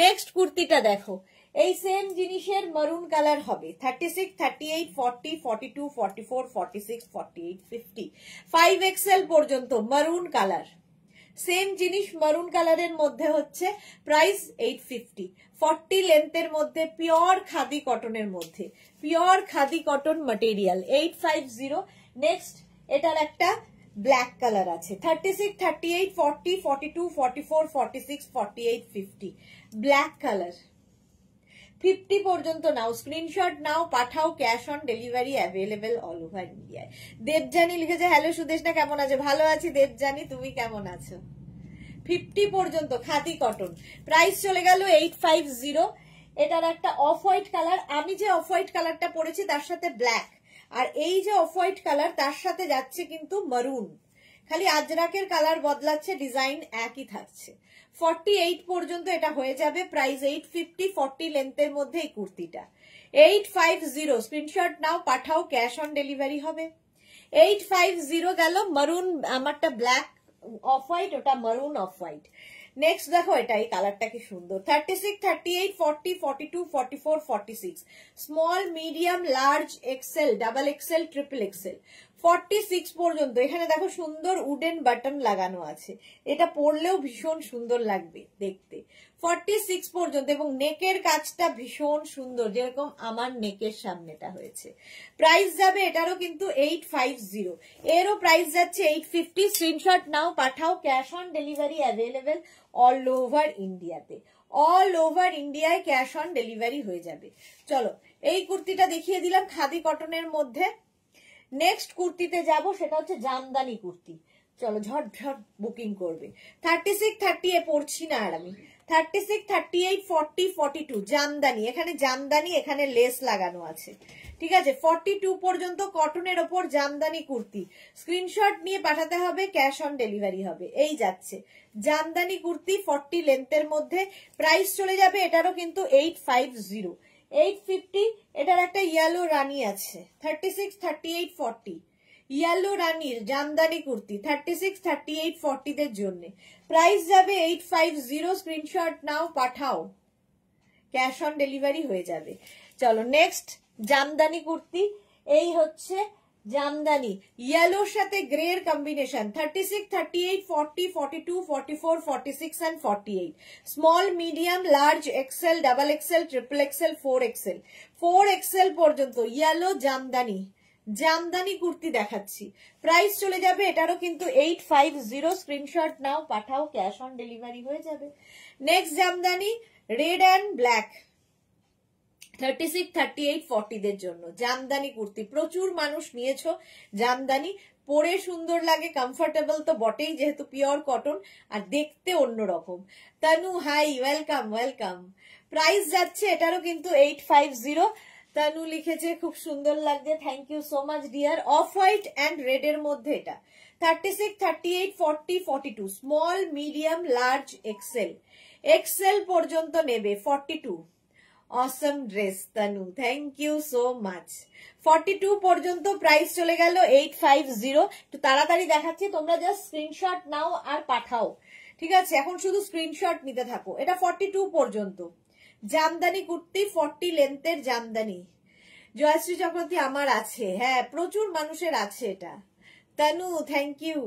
নেক্সট কুর্তিটা দেখো, এই সেম জিনিসের মারুন কালার হবে। 36, 38, 40, 42, 44, 46, 48, 50, 5 এক্সেল পর্যন্ত মারুন কালার। সেম জিনিস মারুন কালারের মধ্যে হচ্ছে, প্রাইস 850। 40 লেন্থের মধ্যে, পিওর খাদি কটনের মধ্যে, pure khadi cotton material, 850। Next এটার একটা ব্ল্যাক কালার আছে। 36, 38, 40, 42, 44, 46, 48, 50 ব্ল্যাক কালার। 50 পর্যন্ত নাও, স্ক্রিনশট নাও, পাঠাও, cash on delivery available all over ইন্ডিয়ায়। দেবজানি লিখেছে, হ্যালো সুদেশনা কেমন আছে? ভালো আছি দেবজানি, তুমি কেমন আছো? 50 পর্যন্ত খাদি কটন, প্রাইস চলে গেল 850। এটার একটা অফ হোয়াইট কালার, আমি যে অফ হোয়াইট কালারটা পরেছি তার সাথে ব্ল্যাক, আর এই যে অফ হোয়াইট কালার তার সাথে যাচ্ছে কিন্তু মারুন, খালি আজরাকের কালার বদলাচ্ছে, ডিজাইন একই থাকছে। 48 পর্যন্ত এটা হয়ে যাবে, প্রাইস 850। 40 লেন্থের মধ্যে এই কুর্তিটা 850। স্ক্রিনশট নাও, পাঠাও, ক্যাশ অন ডেলিভারি হবে। 850 গেল। মারুন আমারটা ব্ল্যাক অফ হোয়াইট, ওটা মারুন অফ হোয়াইট। নেক্সট দেখো, এটা এই কালারটা কি সুন্দর। 36, 38, 40, 42, 44, 46 small, medium, large, XL, double XL, triple XL, 46 পর্যন্ত। এখানে দেখো সুন্দর উডেন বাটন লাগানো আছে, এটা পরলেও ভীষণ সুন্দর লাগবে দেখতে। 46 পর্যন্ত, এবং নেকের কাজটা ভীষণ সুন্দর, যেরকম আমার নেকের সামনেটা হয়েছে। প্রাইস যাবে এটারও কিন্তু 850, এরও প্রাইস যাচ্ছে 850। স্ক্রিনশট নাও, পাঠাও, cash on delivery available all over ইন্ডিয়াতে, অল ওভার ইন্ডিয়ায় ক্যাশ অন ডেলিভারি হয়ে যাবে। চলো, এই কুর্তিটা দেখিয়ে দিলাম খাদি কটনের মধ্যে। নেক্সট কুর্তিতে যাব, সেটা হচ্ছে জামদানি কুর্তি। চলো ঝট ঝট বুকিং করবে। 36, 30 এ পড়ছি না আর আমি। 36, 38, 40, 42 জামদানি, এখানে জামদানি, এখানে লেস লাগানো আছে, ঠিক আছে। 42 পর্যন্ত কটনের ওপর জামদানি কুর্তি। স্ক্রিনশট নিয়ে পাঠাতে হবে, ক্যাশ অন ডেলিভারি হবে। এই যাচ্ছে জামদানি কুর্তি 40 লেন্থের মধ্যে। প্রাইস চলে যাবে এটারও কিন্তু 850, 850। এটার একটা ইয়েলো রানী আছে। 36, 38, 40 ইয়েলো রানীর জামদানি কুর্তি 36, 38, 40 দের জন্য। প্রাইস যাবে 850। স্ক্রিনশট নাও, পাঠাও, ক্যাশ অন ডেলিভারি হয়ে যাবে। চলো নেক্সট জামদানি কুর্তি, এই হচ্ছে জামদানি, ইয়েলোর সাথে গ্রের combination. 36, 38, 40, 42, 44, 46 and 48 small, medium, large, XL, double XL, triple XL, 4 XL, 4 XL পর্যন্ত ইয়েলো জামদানি, জামদানি কুর্তি দেখাচ্ছি। প্রাইস চলে যাবে এটারও কিন্তু 850। স্ক্রিনশট নাও, পাঠাও, ক্যাশ অন ডেলিভারি হয়ে যাবে। Next Jamdani red and black, 36, 38, 40 দের জন্য জামদানি কুর্তি। প্রচুর মানুষ নিয়েছো জামদানি, পরে সুন্দর লাগে, কমফোর্টেবল তো বটেই, যেহেতু পিওর কটন, আর দেখতে অন্যরকম। Tanu hi, welcome welcome. Price যাচ্ছে এটারও কিন্তু 850। তানু লিখেছে খুব সুন্দর লাগছে, thank you so much dear. Off white and red এর মধ্যে এটা। 36, 38, 40, 42 small, medium, large, XL, XL পর্যন্ত নেবে। 42 awesome dress Tanu, thank you so much. 42 পর্যন্ত প্রাইস চলে গেল 850। একটু তাড়াতাড়ি দেখাচ্ছি, তোমরা জাস্ট স্ক্রিনশট নাও আর পাঠাও। ঠিক আছে, এখন শুধু স্ক্রিনশট নিতে থাকো। এটা 42 পর্যন্ত জামদানি কুর্তি, 40 লেন্থের জামদানি। জয়শ্রী চক্রবর্তী আমার আছে, হ্যাঁ প্রচুর মানুষের আছে এটা। Tanu thank you.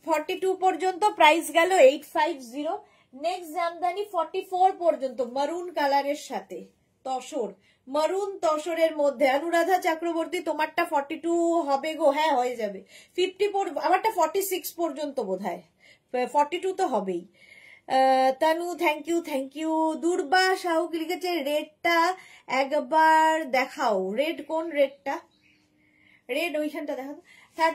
42 পর্যন্ত প্রাইস গেল 850। নেক্সট জামদানি 44 পর্যন্ত মারুন কালারের সাথে তসর, মারুন তসরের মধ্যে। অনুরাধা চক্রবর্তী তোমারটা 42 হবে গো? হ্যাঁ হয়ে যাবে। 54, আমারটা 46 পর্যন্ত বোধহয়, 42 তো হবেই। Tanu thank you thank you. Durba Sahu কি লিখেছে, রেডটা একবার দেখাও। রেড কোন রেডটা? রেড ওইখানটা দেখাও।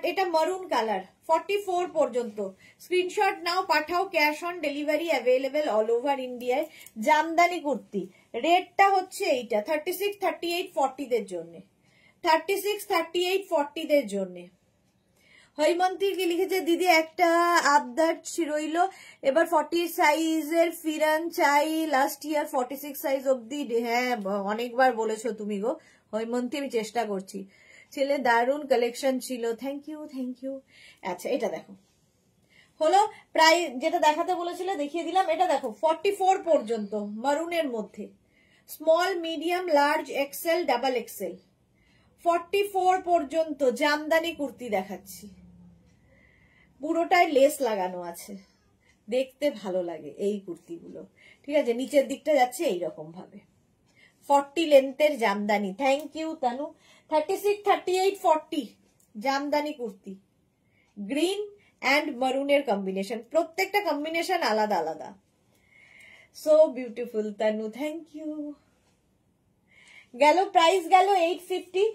এটা মারুন কালার, 44 পর্যন্ত। স্ক্রিনশট নাও, পাঠাও, cash on delivery available all over ইন্ডিয়ায়। জামদানি কুর্তি, রেডটা হচ্ছে এইটা 36, 38, 40 দের জন্য। 36, 38, 40 দের জন্য। হৈমন্তী কি লিখেছে, দিদি একটা আবদার রইল, এবার 40 সাইজের ফিরান চাই, লাস্ট ইয়ার 46 সাইজ অব্দি। হ্যাঁ অনেকবার বলেছো তুমি গো হৈমন্তী, আমি চেষ্টা করছি। ছেলে দারুণ কালেকশন ছিল, থ্যাংক ইউ থ্যাংক ইউ। আচ্ছা এটা দেখো, হলো প্রায় যেটা দেখাতে বলেছিল দেখিয়ে দিলাম। এটা দেখো 44 পর্যন্ত মারুনের মধ্যে, small medium large XL double XL. 44 পর্যন্ত জামদানি কুর্তি দেখাচ্ছি, পুরোটাই লেস লাগানো আছে, দেখতে ভালো লাগে এই কুর্তিগুলো। ঠিক আছে, নিচের দিকটা যাচ্ছে এইরকম ভাবে। 40 লেন্থের Jamdani, thank you Tanu. 36, 38, 40 Jamdani kurti, green and মারুনের কম্বিনেশন, প্রত্যেকটা কম্বিনেশন আলাদা আলাদা। So beautiful Tanu, thank you. গেল প্রাইস গেল 850।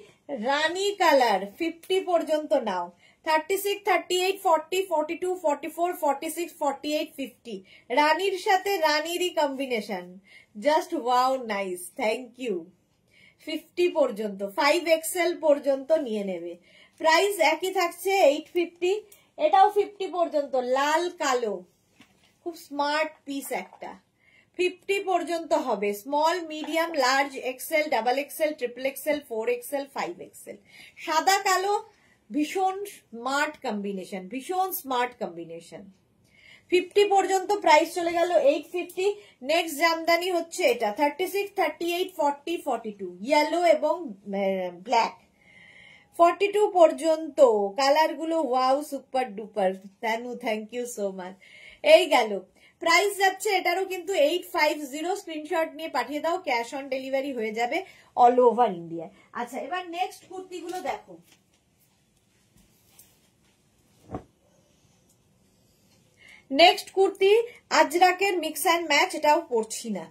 রানী কালার 50 পর্যন্ত নাও। 36, 38, 40, 42, 44, 46, 48, 50 রানীর সাথে রানীরই combination, just wow nice, thank you. 50 পর্যন্ত, 5XL পর্যন্ত নিয়ে নেবে। প্রাইস একই থাকছে 850। এটাও 50 পর্যন্ত, লাল কালো, খুব স্মার্ট পিস একটা। 50 পর্যন্ত হবে, small medium large XL double XL triple XL 4XL 5XL। সাদা কালো, ভীষণ স্মার্ট কম্বিনেশন, ভীষণ স্মার্ট কম্বিনেশন। 50 পর্যন্ত প্রাইস চলে গেল 850। নেক্সট জামদানি হচ্ছে এটা 36, 38, 40, 42 ইয়েলো এবং ব্ল্যাক। 42 পর্যন্ত কালার গুলো wow super duper. Tanu thank you so much. এই গেল প্রাইস যাচ্ছে এটারও কিন্তু 850। স্ক্রিনশট নিয়ে পাঠিয়ে দাও, ক্যাশ অন ডেলিভারি হয়ে যাবে অল ওভার ইন্ডিয়া। আচ্ছা এবার নেক্সট কুর্তিগুলো দেখো। নেক্সট কুর্তি আজরাকের মিক্স অ্যান্ড ম্যাচ, এটাও পরছি না,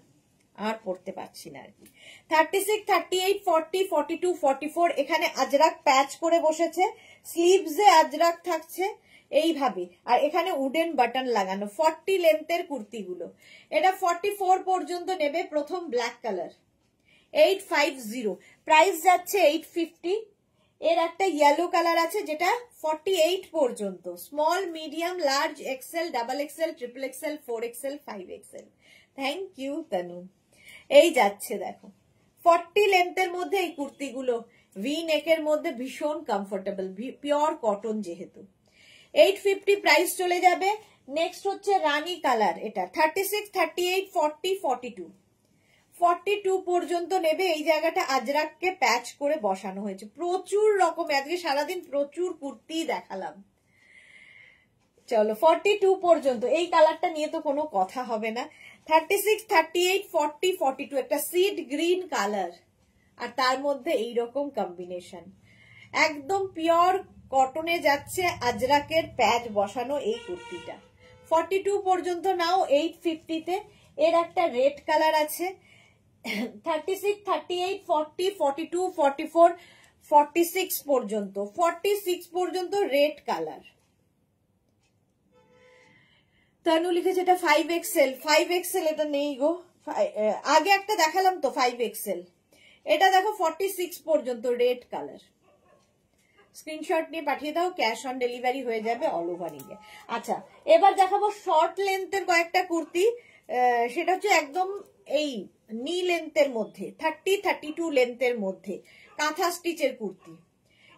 আর পড়তে পারছি না আর কি। 36, 38, 40, 42, 44 এখানে আজরাক প্যাচ করে বসেছে, স্লিভসে আজরাক থাকছে এইভাবে, আর এখানে উডেন বাটন লাগানো। 40 লেন্থের কুর্তিগুলো, এটা 44 পর্যন্ত নেবে। প্রথম ব্ল্যাক কালার 850, প্রাইস যাচ্ছে 850। এর একটা ইয়েলো কালার আছে যেটা 48 পর্যন্ত, small medium large XL double XL triple XL 4XL 5XL। Thank you Tanu. এই যাচ্ছে দেখো 40 লেন্থের মধ্যে এই কুর্তিগুলো, ভি নেকের মধ্যে ভীষণ কমফোর্টেবল, পিওর কটন যেহেতু। 850 প্রাইস চলে যাবে। নেক্সট হচ্ছে রানী কালার, এটা 36, 38, 40, 42 42 পর্যন্ত নেবে। এই জায়গাটা আজরাককে প্যাচ করে বসানো হয়েছে। প্রচুর রকম, আজকে সারাদিন প্রচুর কুর্তি দেখালাম। চলো 42 পর্যন্ত, এই কালারটা নিয়ে তো কোনো কথা হবে না। 36, 38, 40, 42 একটা সিড গ্রিন কালার, আর তার মধ্যে এইরকম কম্বিনেশন, একদম পিওর কটনে যাচ্ছে, আজরাকের প্যাচ বসানো এই কুর্তিটা। 42 পর্যন্ত নাও 850-তে। এর একটা রেড কালার আছে। 36, 38, 40, 42, 44, 46 পর্যন্ত, 46 পর্যন্ত রেড কালার। তানু লিখেছে এটা 5XL, 5XL এটা নেই গো, আগে একটা দেখালাম তো 5XL। এটা দেখো 46 পর্যন্ত রেড কালার। স্ক্রিনশট নিয়ে পাঠিয়ে দাও, ক্যাশ অন ডেলিভারি হয়ে যাবে অল ওভার ইন্ডিয়া। আচ্ছা এবার দেখাবো শর্ট লেন্থের কয়েকটা কুর্তি, সেটা হচ্ছে একদম এই নি লেন্থের মধ্যে, 30, 32 লেন্থের মধ্যে কাঁথা স্টিচের কুর্তি।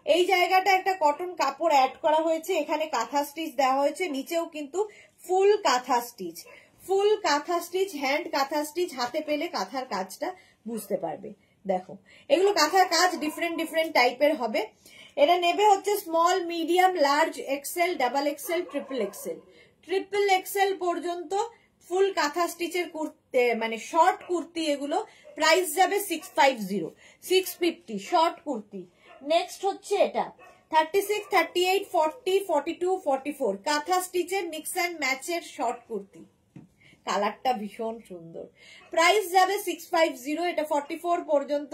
এই জায়গাটা একটা কটন কাপড় অ্যাড করা হয়েছে, এখানে কাঁথা স্টিচ দেওয়া হয়েছে, নিচেও কিন্তু ফুল কাঁথা স্টিচ, ফুল কাঁথা স্টিচ, হ্যান্ড কাঁথা স্টিচ, হাতে পেলে কাঁথার কাজটা বুঝতে পারবে। দেখো এগুলো কাঁথার কাজ ডিফারেন্ট ডিফারেন্ট টাইপের হবে। এটা নেবে হচ্ছে small, medium, large, XL, double XL, triple XL. Triple XL পর্যন্ত ফুল কাঁথা স্টিচের কুর্তি, মানে শর্ট কুর্তি, এগুলো প্রাইস যাবে 650, 650 শর্ট কুর্তি। নেক্সট হচ্ছে এটা 36, 38, 40, 42, 44 কাঁথা স্টিচের মিক্স অ্যান্ড ম্যাচের শর্ট কুর্তি। কালারটা ভীষণ সুন্দর, প্রাইস যাবে 650। এটা 44 পর্যন্ত।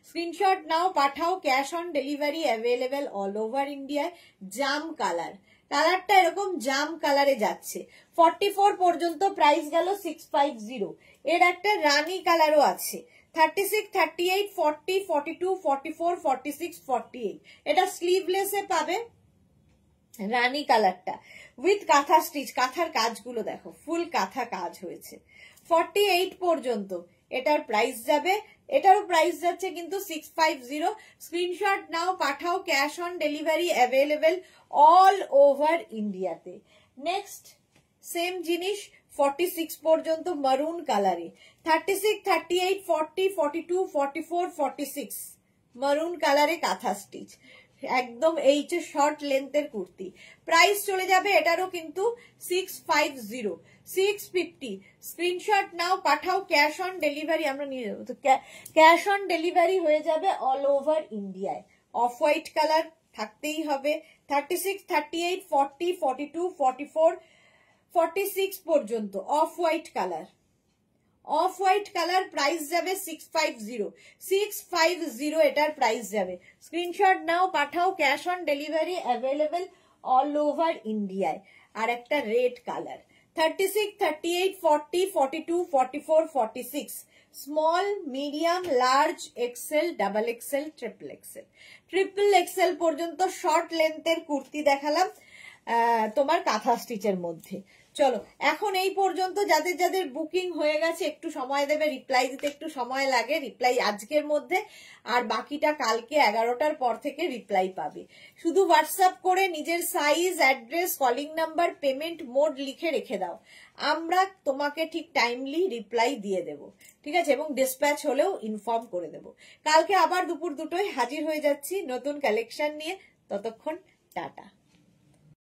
স্ক্রিনশট নাও, পাঠাও, cash on delivery available all over ইন্ডিয়ায়। জাম কালার, কালারটা এরকম জাম কালারে যাচ্ছে। 44 পর্যন্ত প্রাইস গেল 650। এর একটা রানী কালারও আছে। 36, 38, 40, 42, 44, 46, 48 এটা স্লিভলেসে পাবে রানী কালারটা উইথ কাঁথা স্টিচ। কাঁথার কাজগুলো দেখো, ফুল কাঁথা কাজ হয়েছে। 48 পর্যন্ত এটার প্রাইস যাবে, এটারও প্রাইস যাচ্ছে কিন্তু 650। স্ক্রিনশট নাও, পাঠাও, cash on delivery available all over ইন্ডিয়াতে। নেক্সট সেম জিনিস 46 পর্যন্ত মারুন কালারে। 36, 38, 40, 42, 44, 46 মারুন কালারে কাঁথা স্টিচ, একদম এই যে শর্ট লেন্থের কুর্তি। প্রাইস চলে যাবে এটারও কিন্তু 650, 650। স্ক্রিনশট নাও, পাঠাও, ক্যাশ অন ডেলিভারি আমরা নিয়ে যাবো। তো ক্যাশ অন ডেলিভারি হয়ে যাবে অল ওভার ইন্ডিয়ায়। অফ হোয়াইট কালার থাকতেই হবে। 36, 38, 40, 42, 44, 46 পর্যন্ত of white colour. Of white colour price যাবে 650, 650 এটার প্রাইস যাবে। স্ক্রিনশট নাও, পাঠাও, cash on delivery available all over ইন্ডিয়ায়। আর একটা red colour 36, 38, 40, 42, 44, 46 small, medium, large, XL, double XL, triple XL. Triple XL পর্যন্ত শর্ট লেন্থের কুর্তি দেখালাম তোমার কাঁথা স্টিচের মধ্যে। চলো এখন এই পর্যন্ত যাদের যাদের বুকিং হয়ে গেছে একটু সময় দেবে, রিপ্লাই দিতে একটু সময় লাগে, রিপ্লাই আজকের মধ্যে, আর বাকিটা কালকে 11টার পর থেকে রিপ্লাই পাবে। শুধু হোয়াটসঅ্যাপ করে নিজের size, address, calling number, payment mode লিখে রেখে দাও, আমরা তোমাকে ঠিক টাইমলি রিপ্লাই দিয়ে দেব, ঠিক আছে? এবং ডিসপ্যাচ হলেও ইনফর্ম করে দেব। কালকে আবার দুপুর 2টোয় হাজির হয়ে যাচ্ছি নতুন কালেকশন নিয়ে। ততক্ষণ টাটা।